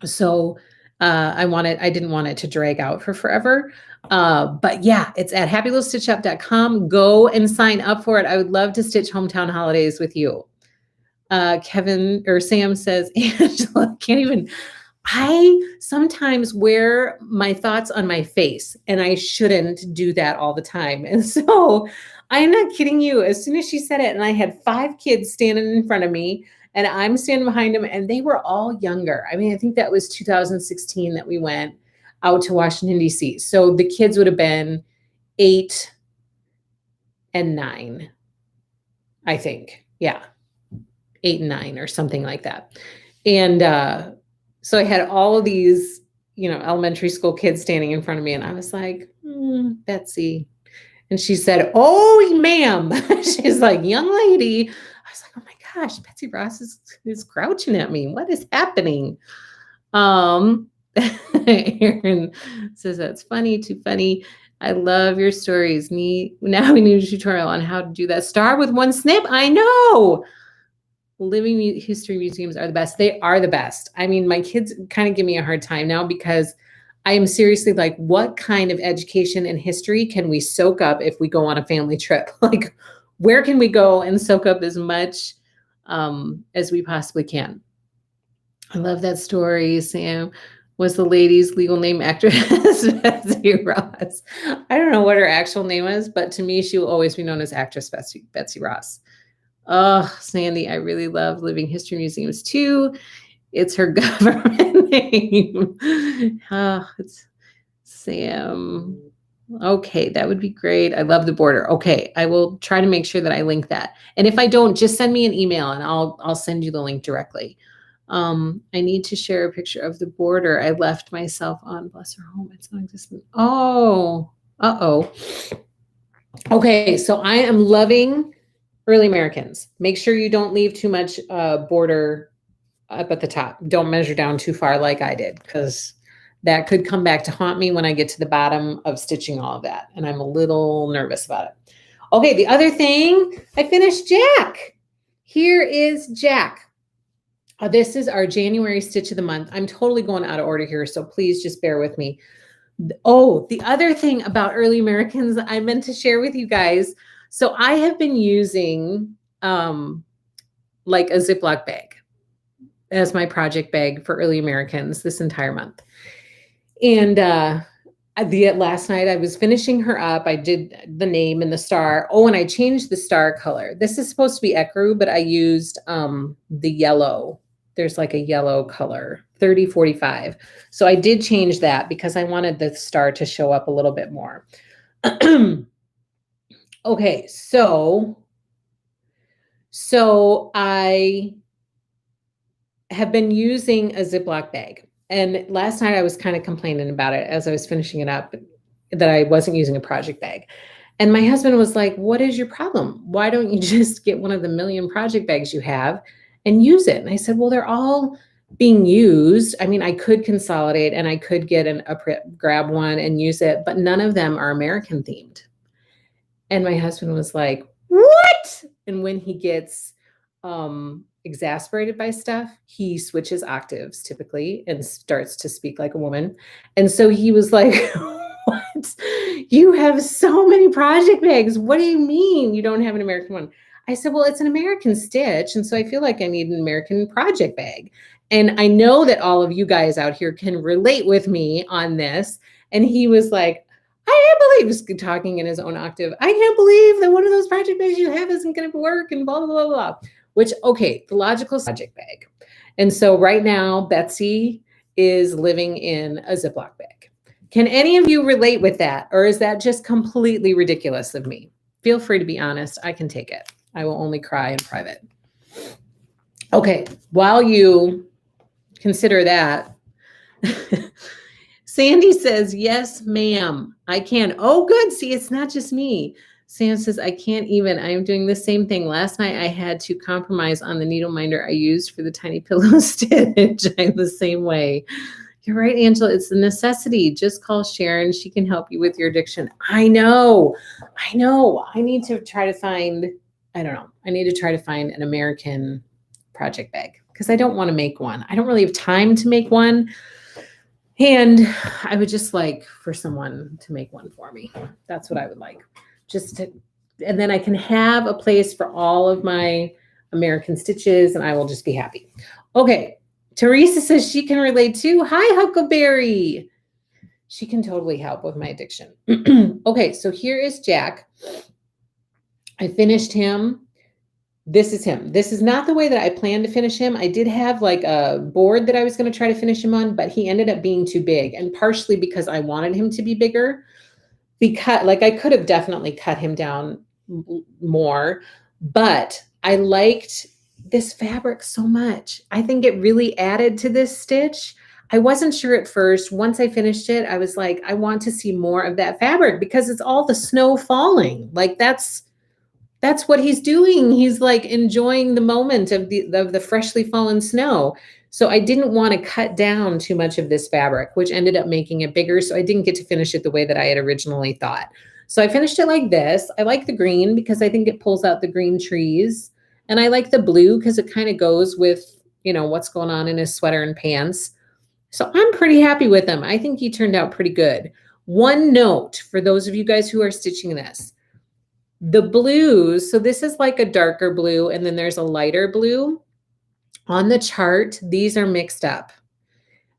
Speaker 1: So I didn't want it to drag out for forever. But yeah, it's at happylittlestitchshop.com. Go and sign up for it. I would love to stitch Hometown Holidays with you. Kevin or Sam says, Angela, I sometimes wear my thoughts on my face, and I shouldn't do that all the time. And so I'm not kidding you. As soon as she said it, and I had 5 kids standing in front of me, and I'm standing behind them, and they were all younger. I mean, I think that was 2016 that we went out to Washington, D.C. So the kids would have been 8 and 9, I think. Yeah, 8 and 9 or something like that. And so I had all of these, elementary school kids standing in front of me, and I was like, Betsy. And she said, "Oh, ma'am." She's like, "Young lady." I was like, "Oh my gosh, Betsy Ross is crouching at me. What is happening?" Aaron says, "That's funny, too funny. I love your stories. Now we need a tutorial on how to do that star with 1 snip." I know. Living history museums are the best. They are the best. I mean, my kids kind of give me a hard time now, because I am seriously like, what kind of education and history can we soak up if we go on a family trip? Like, where can we go and soak up as much as we possibly can? I love that story, Sam. Was the lady's legal name actress Betsy Ross? I don't know what her actual name is, but to me, she will always be known as actress Betsy Ross. Oh, Sandy, I really love Living History Museums too. It's her government name. It's Sam. Okay, that would be great. I love the border. Okay, I will try to make sure that I link that. And if I don't, just send me an email and I'll send you the link directly. I need to share a picture of the border I left myself on. Bless her home. It's not existent. Oh, uh-oh. Okay, so I am loving Early Americans. Make sure you don't leave too much border up at the top. Don't measure down too far like I did, because that could come back to haunt me when I get to the bottom of stitching all of that. And I'm a little nervous about it. Okay, the other thing, I finished Jack. Here is Jack. This is our January stitch of the month. I'm totally going out of order here, so please just bear with me. Oh, the other thing about Early Americans I meant to share with you guys. So I have been using like a Ziploc bag as my project bag for Early Americans this entire month. And last night I was finishing her up. I did the name and the star. Oh, and I changed the star color. This is supposed to be ecru, but I used the yellow. There's like a yellow color, 3045. So I did change that because I wanted the star to show up a little bit more. Okay, so I have been using a Ziploc bag. And last night I was kind of complaining about it as I was finishing it up, that I wasn't using a project bag. And my husband was like, "What is your problem? Why don't you just get one of the million project bags you have and use it?" And I said, "Well, they're all being used. I mean, I could consolidate and I could get grab one and use it, but none of them are American themed." And my husband was like, "What?" And when he gets exasperated by stuff, he switches octaves typically and starts to speak like a woman. And so he was like, "What? You have so many project bags. What do you mean you don't have an American one?" I said, well, it's an American stitch. And so I feel like I need an American project bag. And I know that all of you guys out here can relate with me on this. And he was like, I can't believe, he was talking in his own octave, I can't believe that one of those project bags you have isn't going to work and blah, blah, blah, blah. Which, okay, the logical project bag. And so right now, Betsy is living in a Ziploc bag. Can any of you relate with that? Or is that just completely ridiculous of me? Feel free to be honest. I can take it. I will only cry in private. Okay, while you consider that, Sandy says, yes, ma'am, I can. Oh, good. See, it's not just me. Sam says, I can't even. I am doing the same thing. Last night, I had to compromise on the needle minder I used for the tiny pillow stitch. I'm the same way. You're right, Angela. It's a necessity. Just call Sharon. She can help you with your addiction. I know. I need to try to find, I don't know. I need to try to find an American project bag because I don't want to make one. I don't really have time to make one. And I would just like for someone to make one for me. That's what I would like. And then I can have a place for all of my American stitches and I will just be happy. Okay. Teresa says she can relate too. Hi, Huckleberry. She can totally help with my addiction. Okay. So here is Jack. I finished him. This is him. This is not the way that I planned to finish him. I did have like a board that I was going to try to finish him on, but he ended up being too big, and partially because I wanted him to be bigger, because like I could have definitely cut him down more, but I liked this fabric so much. I think it really added to this stitch. I wasn't sure at first. Once I finished it, I was like, I want to see more of that fabric because it's all the snow falling. Like that's what he's doing. He's like enjoying the moment of the freshly fallen snow. So I didn't want to cut down too much of this fabric, which ended up making it bigger. So I didn't get to finish it the way that I had originally thought. So I finished it like this. I like the green because I think it pulls out the green trees. And I like the blue because it kind of goes with, what's going on in his sweater and pants. So I'm pretty happy with him. I think he turned out pretty good. One note for those of you guys who are stitching this. The blues, so this is like a darker blue, and then there's a lighter blue. On the chart, these are mixed up.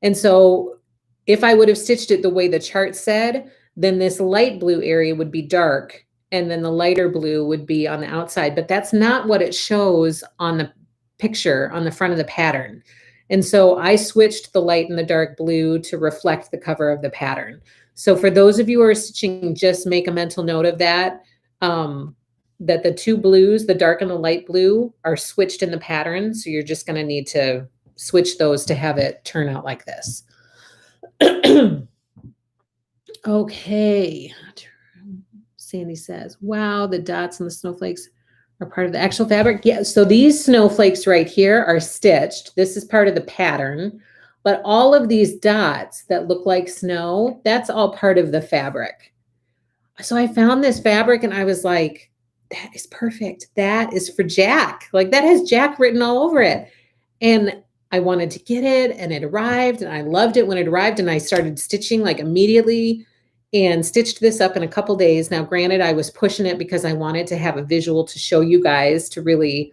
Speaker 1: And so if I would have stitched it the way the chart said, then this light blue area would be dark, and then the lighter blue would be on the outside. But that's not what it shows on the picture on the front of the pattern. And so I switched the light and the dark blue to reflect the cover of the pattern. So for those of you who are stitching, just make a mental note of that. That the two blues, the dark and the light blue, are switched in the pattern. So you're just going to need to switch those to have it turn out like this. Okay. Sandy says, wow, the dots and the snowflakes are part of the actual fabric. Yeah. So these snowflakes right here are stitched. This is part of the pattern, but all of these dots that look like snow, that's all part of the fabric. So I found this fabric and I was like, that is perfect. That is for Jack. Like that has Jack written all over it. And I wanted to get it and it arrived and I loved it when it arrived and I started stitching like immediately and stitched this up in a couple days. Now, granted, I was pushing it because I wanted to have a visual to show you guys to really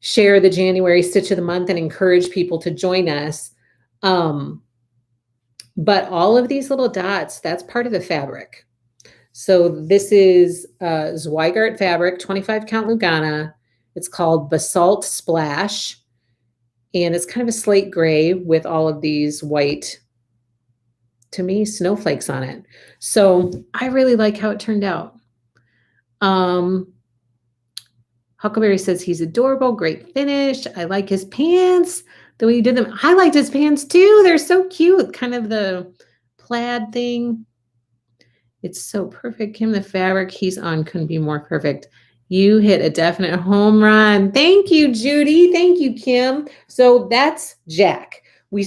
Speaker 1: share the January stitch of the month and encourage people to join us. But all of these little dots, that's part of the fabric. So this is Zweigart fabric, 25 count Lugana. It's called Basalt Splash. And it's kind of a slate gray with all of these white, to me, snowflakes on it. So I really like how it turned out. Huckleberry says he's adorable, great finish. I like his pants, the way you did them. I liked his pants too. They're so cute, kind of the plaid thing. It's so perfect. Kim, the fabric he's on couldn't be more perfect. You hit a definite home run. Thank you, Judy. Thank you, Kim. So that's Jack.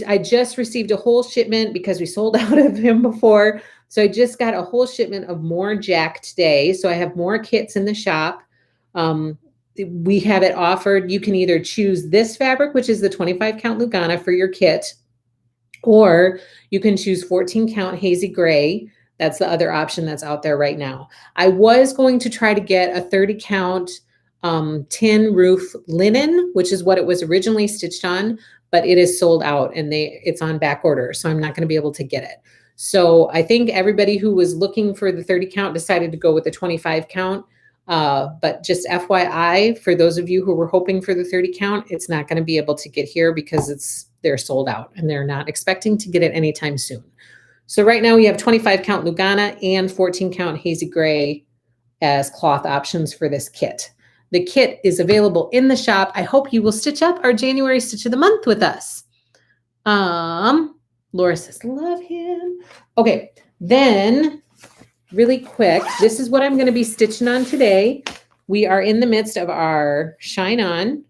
Speaker 1: I just received a whole shipment because we sold out of him before. So I just got a whole shipment of more Jack today. So I have more kits in the shop. We have it offered. You can either choose this fabric, which is the 25 count Lugana for your kit, or you can choose 14 count hazy gray. That's the other option that's out there right now. I was going to try to get a 30 count tin roof linen, which is what it was originally stitched on, but it is sold out and it's on back order. So I'm not going to be able to get it. So I think everybody who was looking for the 30 count decided to go with the 25 count. But just FYI, for those of you who were hoping for the 30 count, it's not going to be able to get here because they're sold out and they're not expecting to get it anytime soon. So right now we have 25 count Lugana and 14 count Hazy Gray as cloth options for this kit. The kit is available in the shop. I hope you will stitch up our January Stitch of the Month with us. Laura says, love him. Okay, then really quick, this is what I'm going to be stitching on today. We are in the midst of our Shine On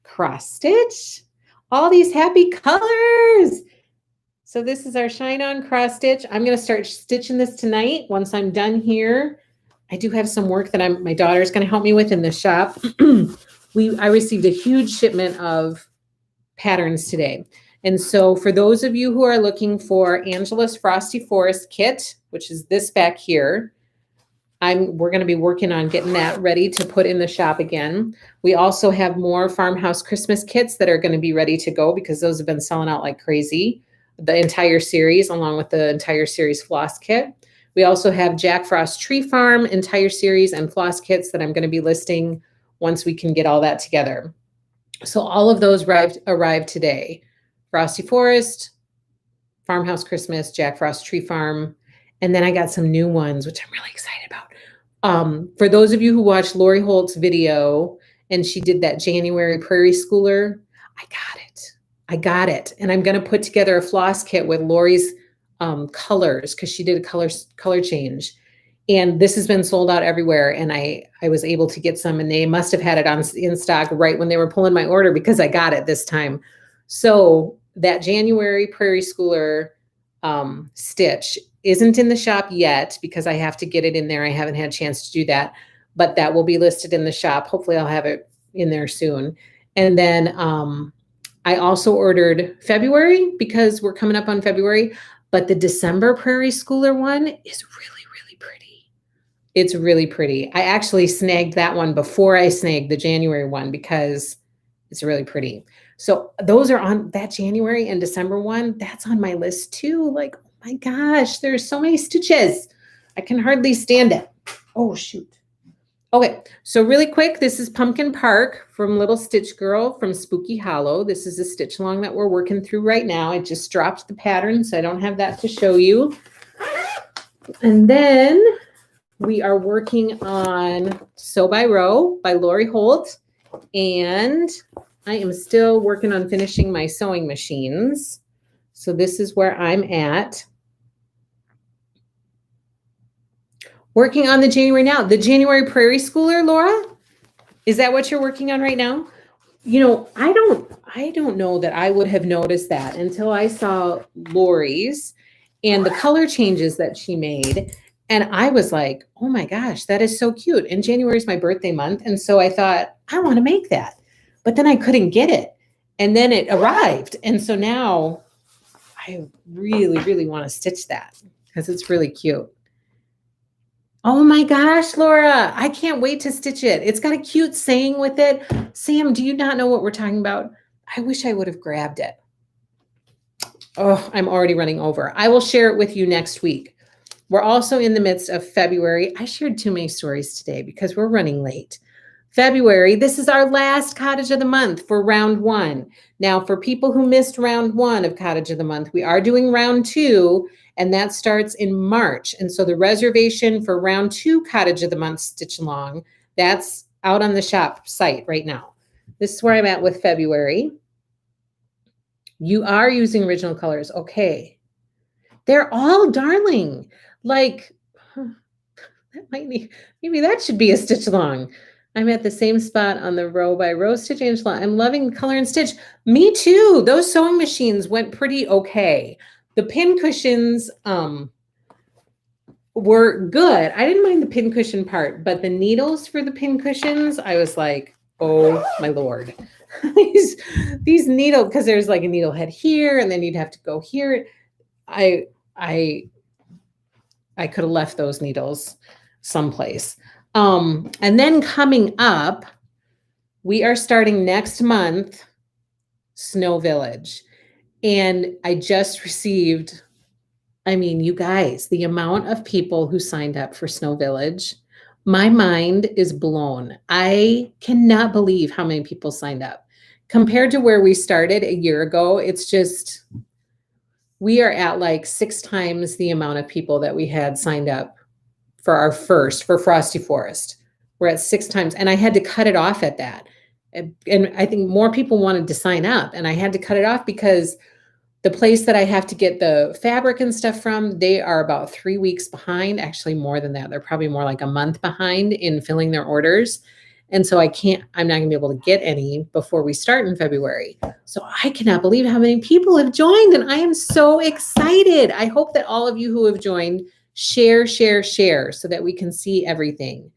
Speaker 1: cross stitch. All these happy colors. So this is our Shine On cross stitch. I'm going to start stitching this tonight once I'm done here. I do have some work that my daughter's going to help me with in the shop. I received a huge shipment of patterns today. And so for those of you who are looking for Angela's Frosty Forest kit, which is this back here, we're going to be working on getting that ready to put in the shop again. We also have more Farmhouse Christmas kits that are going to be ready to go because those have been selling out like crazy. The entire series, along with the entire series floss kit. We also have Jack Frost Tree Farm entire series and floss kits that I'm going to be listing once we can get all that together. So all of those arrived today. Frosty Forest, Farmhouse Christmas, Jack Frost Tree Farm, and then I got some new ones, which I'm really excited about. For those of you who watched Lori Holt's video and she did that January Prairie Schooler, I got it. And I'm going to put together a floss kit with Lori's colors because she did a color change. And this has been sold out everywhere. And I was able to get some, and they must have had it in stock right when they were pulling my order because I got it this time. So that January Prairie Schooler stitch isn't in the shop yet because I have to get it in there. I haven't had a chance to do that, but that will be listed in the shop. Hopefully I'll have it in there soon. And then I also ordered February because we're coming up on February, but the December Prairie Schooler one is really, really pretty. It's really pretty. I actually snagged that one before I snagged the January one because it's really pretty. So those are on that January and December one. That's on my list too. Like, oh my gosh, there's so many stitches. I can hardly stand it. Oh, shoot. Okay, so really quick, this is Pumpkin Park from Little Stitch Girl from Spooky Hollow. This is a stitch along that we're working through right now. I just dropped the pattern, so I don't have that to show you. And then we are working on Sew by Row by Lori Holt. And I am still working on finishing my sewing machines. So this is where I'm at. Working on the January now. The January Prairie Schooler, Laura? Is that what you're working on right now? You know, I don't know that I would have noticed that until I saw Lori's and the color changes that she made. And I was like, oh my gosh, that is so cute. And January is my birthday month. And so I thought, I want to make that. But then I couldn't get it. And then it arrived. And so now I really, really want to stitch that because it's really cute. Oh my gosh, Laura, I can't wait to stitch it. It's got a cute saying with it. Sam, do you not know what we're talking about? I wish I would have grabbed it. Oh, I'm already running over. I will share it with you next week. We're also in the midst of February. I shared too many stories today because we're running late. February, this is our last Cottage of the Month for round 1. Now, for people who missed round 1 of Cottage of the Month, we are doing round 2, and that starts in March. And so the reservation for round 2 Cottage of the Month stitch along, that's out on the shop site right now. This is where I'm at with February. You are using original colors. Okay. They're all darling. Like, that might be, maybe that should be a stitch along. I'm at the same spot on the row by row stitch, Angela. I'm loving color and stitch. Me too. Those sewing machines went pretty okay. The pin cushions were good. I didn't mind the pin cushion part, but the needles for the pin cushions, I was like, oh my Lord. these needles, because there's like a needle head here, and then you'd have to go here. I could have left those needles someplace. And then coming up, We are starting next month, Snow Village. And I just received, I mean, you guys, the amount of people who signed up for Snow Village, my mind is blown. I cannot believe how many people signed up. Compared to where we started a year ago, it's just, we are at like 6 times the amount of people that we had signed up for our first, for Frosty Forest. We're at 6 times, and I had to cut it off at that. And I think more people wanted to sign up, and I had to cut it off because the place that I have to get the fabric and stuff from, they are about 3 weeks behind, actually more than that. They're probably more like a month behind in filling their orders. And so I'm not gonna be able to get any before we start in February. So I cannot believe how many people have joined, and I am so excited. I hope that all of you who have joined share so that we can see everything.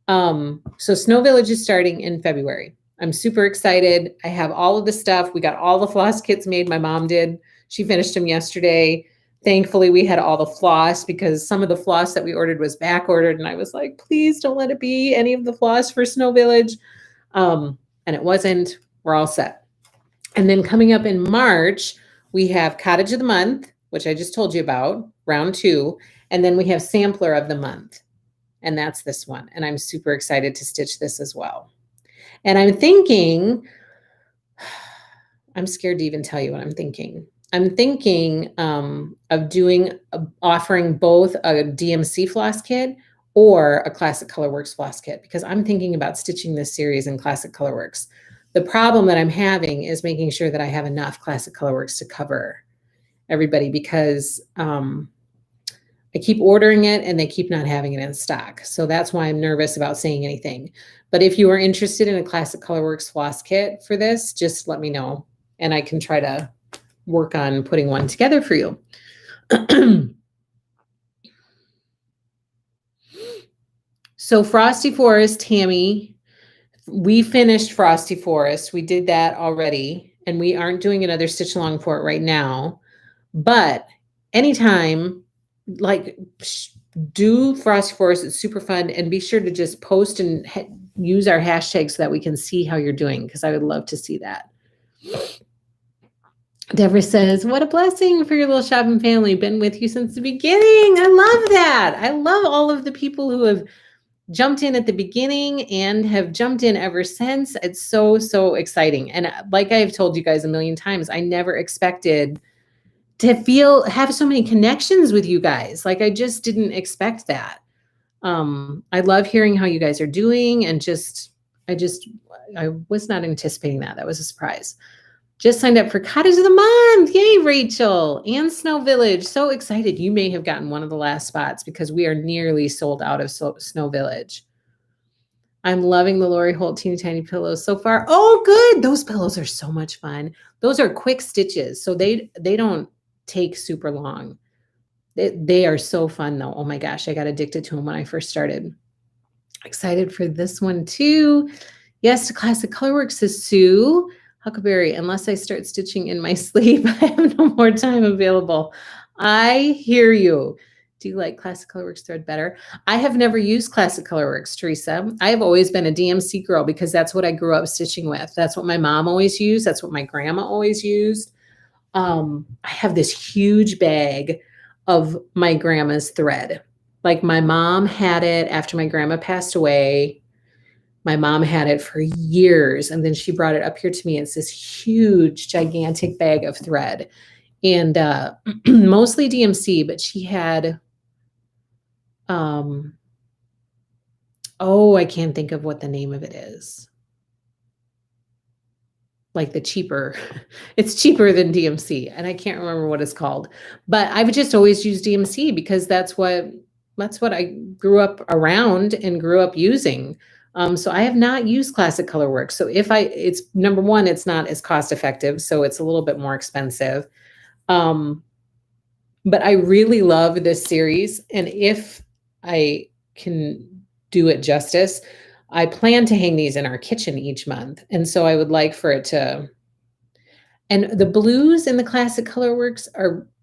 Speaker 1: So Snow Village is starting in February. I'm super excited. I have all of the stuff. We got all the floss kits made. My mom did. She finished them yesterday. Thankfully, we had all the floss because some of the floss that we ordered was back ordered. And I was like, please don't let it be any of the floss for Snow Village. And it wasn't. We're all set. And then coming up in March, we have Cottage of the Month, which I just told you about, round 2. And then we have Sampler of the Month. And that's this one. And I'm super excited to stitch this as well. And I'm thinking, I'm scared to even tell you what I'm thinking. I'm thinking of offering both a DMC floss kit or a Classic Colorworks floss kit, because I'm thinking about stitching this series in Classic Colorworks. The problem that I'm having is making sure that I have enough Classic Colorworks to cover everybody, because I keep ordering it and they keep not having it in stock. So that's why I'm nervous about saying anything. But if you are interested in a Classic Colorworks floss kit for this, just let me know and I can try to work on putting one together for you. So Frosty Forest, Tammy, we finished Frosty Forest. We did that already, and we aren't doing another stitch along for it right now. But anytime, like, do Frosty Forest, it's super fun, and be sure to just post and use our hashtag so that we can see how you're doing, because I would love to see that. Deborah says, what a blessing for your little shopping family. Been with you since the beginning. I love that. I love all of the people who have jumped in at the beginning and have jumped in ever since. It's so, so exciting. And like I've told you guys a million times, I never expected to have so many connections with you guys. Like, I just didn't expect that. I love hearing how you guys are doing, and I was not anticipating that. That was a surprise. Just signed up for Cottage of the Month. Yay, Rachel. And Snow Village. So excited. You may have gotten one of the last spots because we are nearly sold out of Snow Village. I'm loving the Lori Holt teeny tiny pillows so far. Oh, good. Those pillows are so much fun. Those are quick stitches, so they don't take super long. They are so fun though. Oh my gosh, I got addicted to them when I first started. Excited for this one too. Yes, to Classic Colorworks, says Sue. Huckleberry, unless I start stitching in my sleep, I have no more time available. I hear you. Do you like Classic Colorworks thread better? I have never used Classic Colorworks, Teresa. I have always been a DMC girl because that's what I grew up stitching with. That's what my mom always used. That's what my grandma always used. I have this huge bag of my grandma's thread. Like, my mom had it after my grandma passed away. My mom had it for years, and then she brought it up here to me. It's this huge, gigantic bag of thread, and mostly DMC, but she had, oh, I can't think of what the name of it is. Like the cheaper, it's cheaper than DMC, and I can't remember what it's called. But I've just always used DMC because that's what I grew up around and grew up using. So I have not used Classic Colorworks. So it's number one, it's not as cost effective, so it's a little bit more expensive. But I really love this series, and if I can do it justice, I plan to hang these in our kitchen each month. And so I would like for it to, and the blues in the Classic Colorworks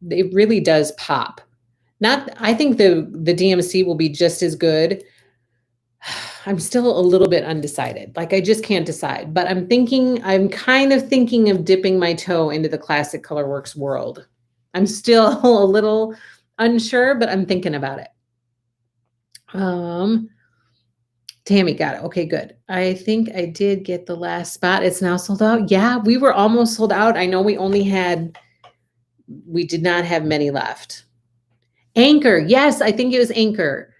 Speaker 1: it really does pop. I think the DMC will be just as good. I'm still a little bit undecided. Like I just can't decide, but I'm kind of thinking of dipping my toe into the Classic Colorworks world. I'm still a little unsure, but I'm thinking about it. Tammy got it. Okay, good. I think I did get the last spot. It's now sold out. Yeah, we were almost sold out. I know we did not have many left. Anchor. Yes, I think it was Anchor.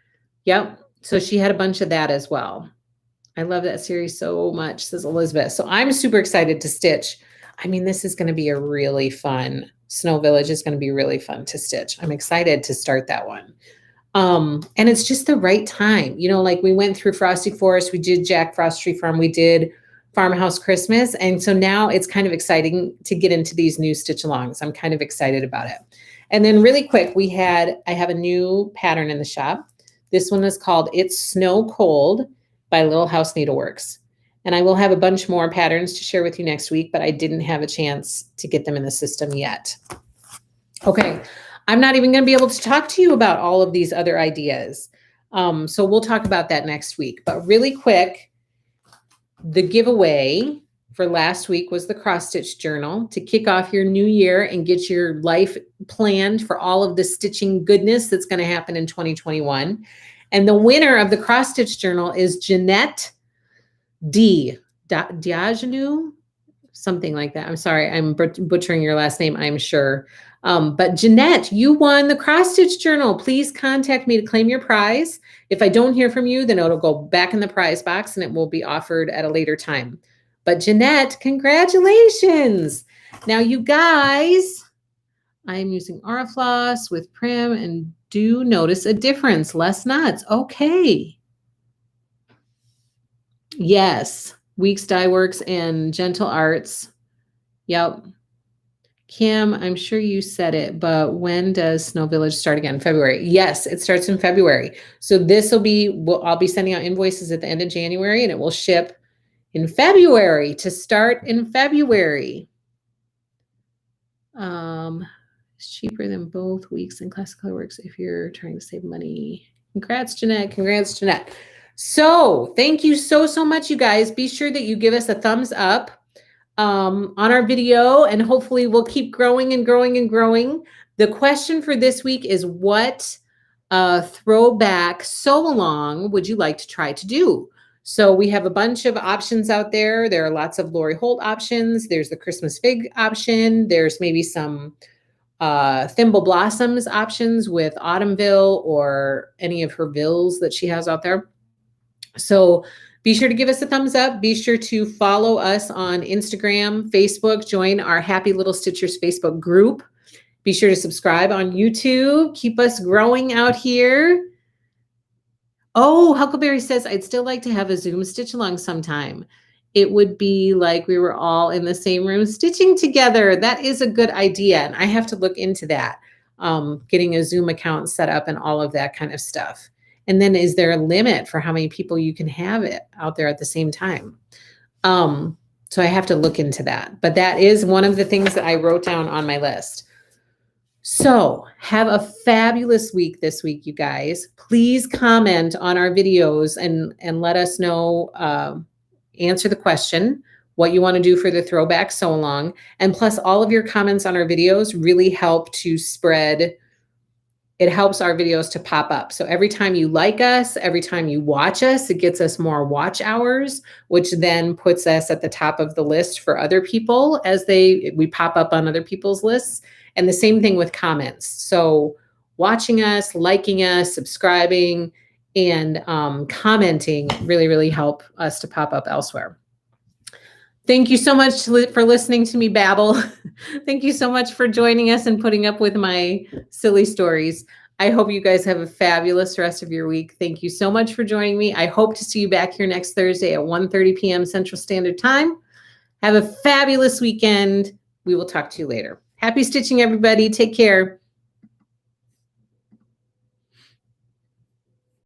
Speaker 1: Yep. So she had a bunch of that as well. I love that series so much, says Elizabeth. So I'm super excited to stitch. I mean, this is going to be a really fun, Snow Village is going to be really fun to stitch. I'm excited to start that one. And it's just the right time. You know, like we went through Frosty Forest, we did Jack Frost Tree Farm, we did Farmhouse Christmas. And so now it's kind of exciting to get into these new stitch alongs. I'm kind of excited about it. And then really quick, I have a new pattern in the shop. This one is called It's Snow Cold by Little House Needleworks. And I will have a bunch more patterns to share with you next week, but I didn't have a chance to get them in the system yet. Okay, I'm not even going to be able to talk to you about all of these other ideas. So we'll talk about that next week. But really quick, the giveaway for last week was the cross stitch journal to kick off your new year and get your life planned for all of the stitching goodness that's going to happen in 2021. And the winner of the cross stitch journal is Jeanette Diagenu, something like that. I'm sorry, I'm butchering your last name, I'm sure. But Jeanette, you won the cross stitch journal. Please contact me to claim your prize. If I don't hear from you, then it'll go back in the prize box and it will be offered at a later time. But Jeanette, congratulations. Now you guys, I'm using Aurifloss with Prim and do notice a difference. Less knots. Okay. Yes. Weeks Dye Works and Gentle Arts. Yep. Kim, I'm sure you said it, but when does Snow Village start again? February. Yes, it starts in February. So this will be, I'll be sending out invoices at the end of January and it will ship in February to start in February. It's cheaper than both Weeks and Classic Colorworks if you're trying to save money. Congrats, Jeanette. Congrats, Jeanette. So thank you so much, you guys. Be sure that you give us a thumbs up on our video, and hopefully we'll keep growing and growing and growing. The question for this week is, what throwback sew along would you like to try to do? So we have a bunch of options out there. There are lots of Lori Holt options. There's the Christmas fig option. There's maybe some Thimble Blossoms options with Autumnville or any of her vills that she has out there. So be sure to give us a thumbs up. Be sure to follow us on Instagram, Facebook, join our Happy Little Stitchers Facebook group. Be sure to subscribe on YouTube. Keep us growing out here. Oh, Huckleberry says, I'd still like to have a Zoom stitch along sometime. It would be like we were all in the same room stitching together. That is a good idea. And I have to look into that, getting a Zoom account set up and all of that kind of stuff. And then is there a limit for how many people you can have it out there at the same time? So I have to look into that. But that is one of the things that I wrote down on my list. So have a fabulous week this week, you guys. Please comment on our videos and let us know, answer the question, what you want to do for the throwback sew along. And plus all of your comments on our videos really help to spread. It helps our videos to pop up. So every time you like us, every time you watch us, it gets us more watch hours, which then puts us at the top of the list for other people as we pop up on other people's lists. And the same thing with comments. So watching us, liking us, subscribing, and commenting really help us to pop up elsewhere. Thank you so much for listening to me babble. Thank you so much for joining us and putting up with my silly stories. I hope you guys have a fabulous rest of your week. Thank you so much for joining me. I hope to see you back here next Thursday at 1:30 p.m. Central Standard Time. Have a fabulous weekend. We will talk to you later. Happy stitching, everybody. Take care.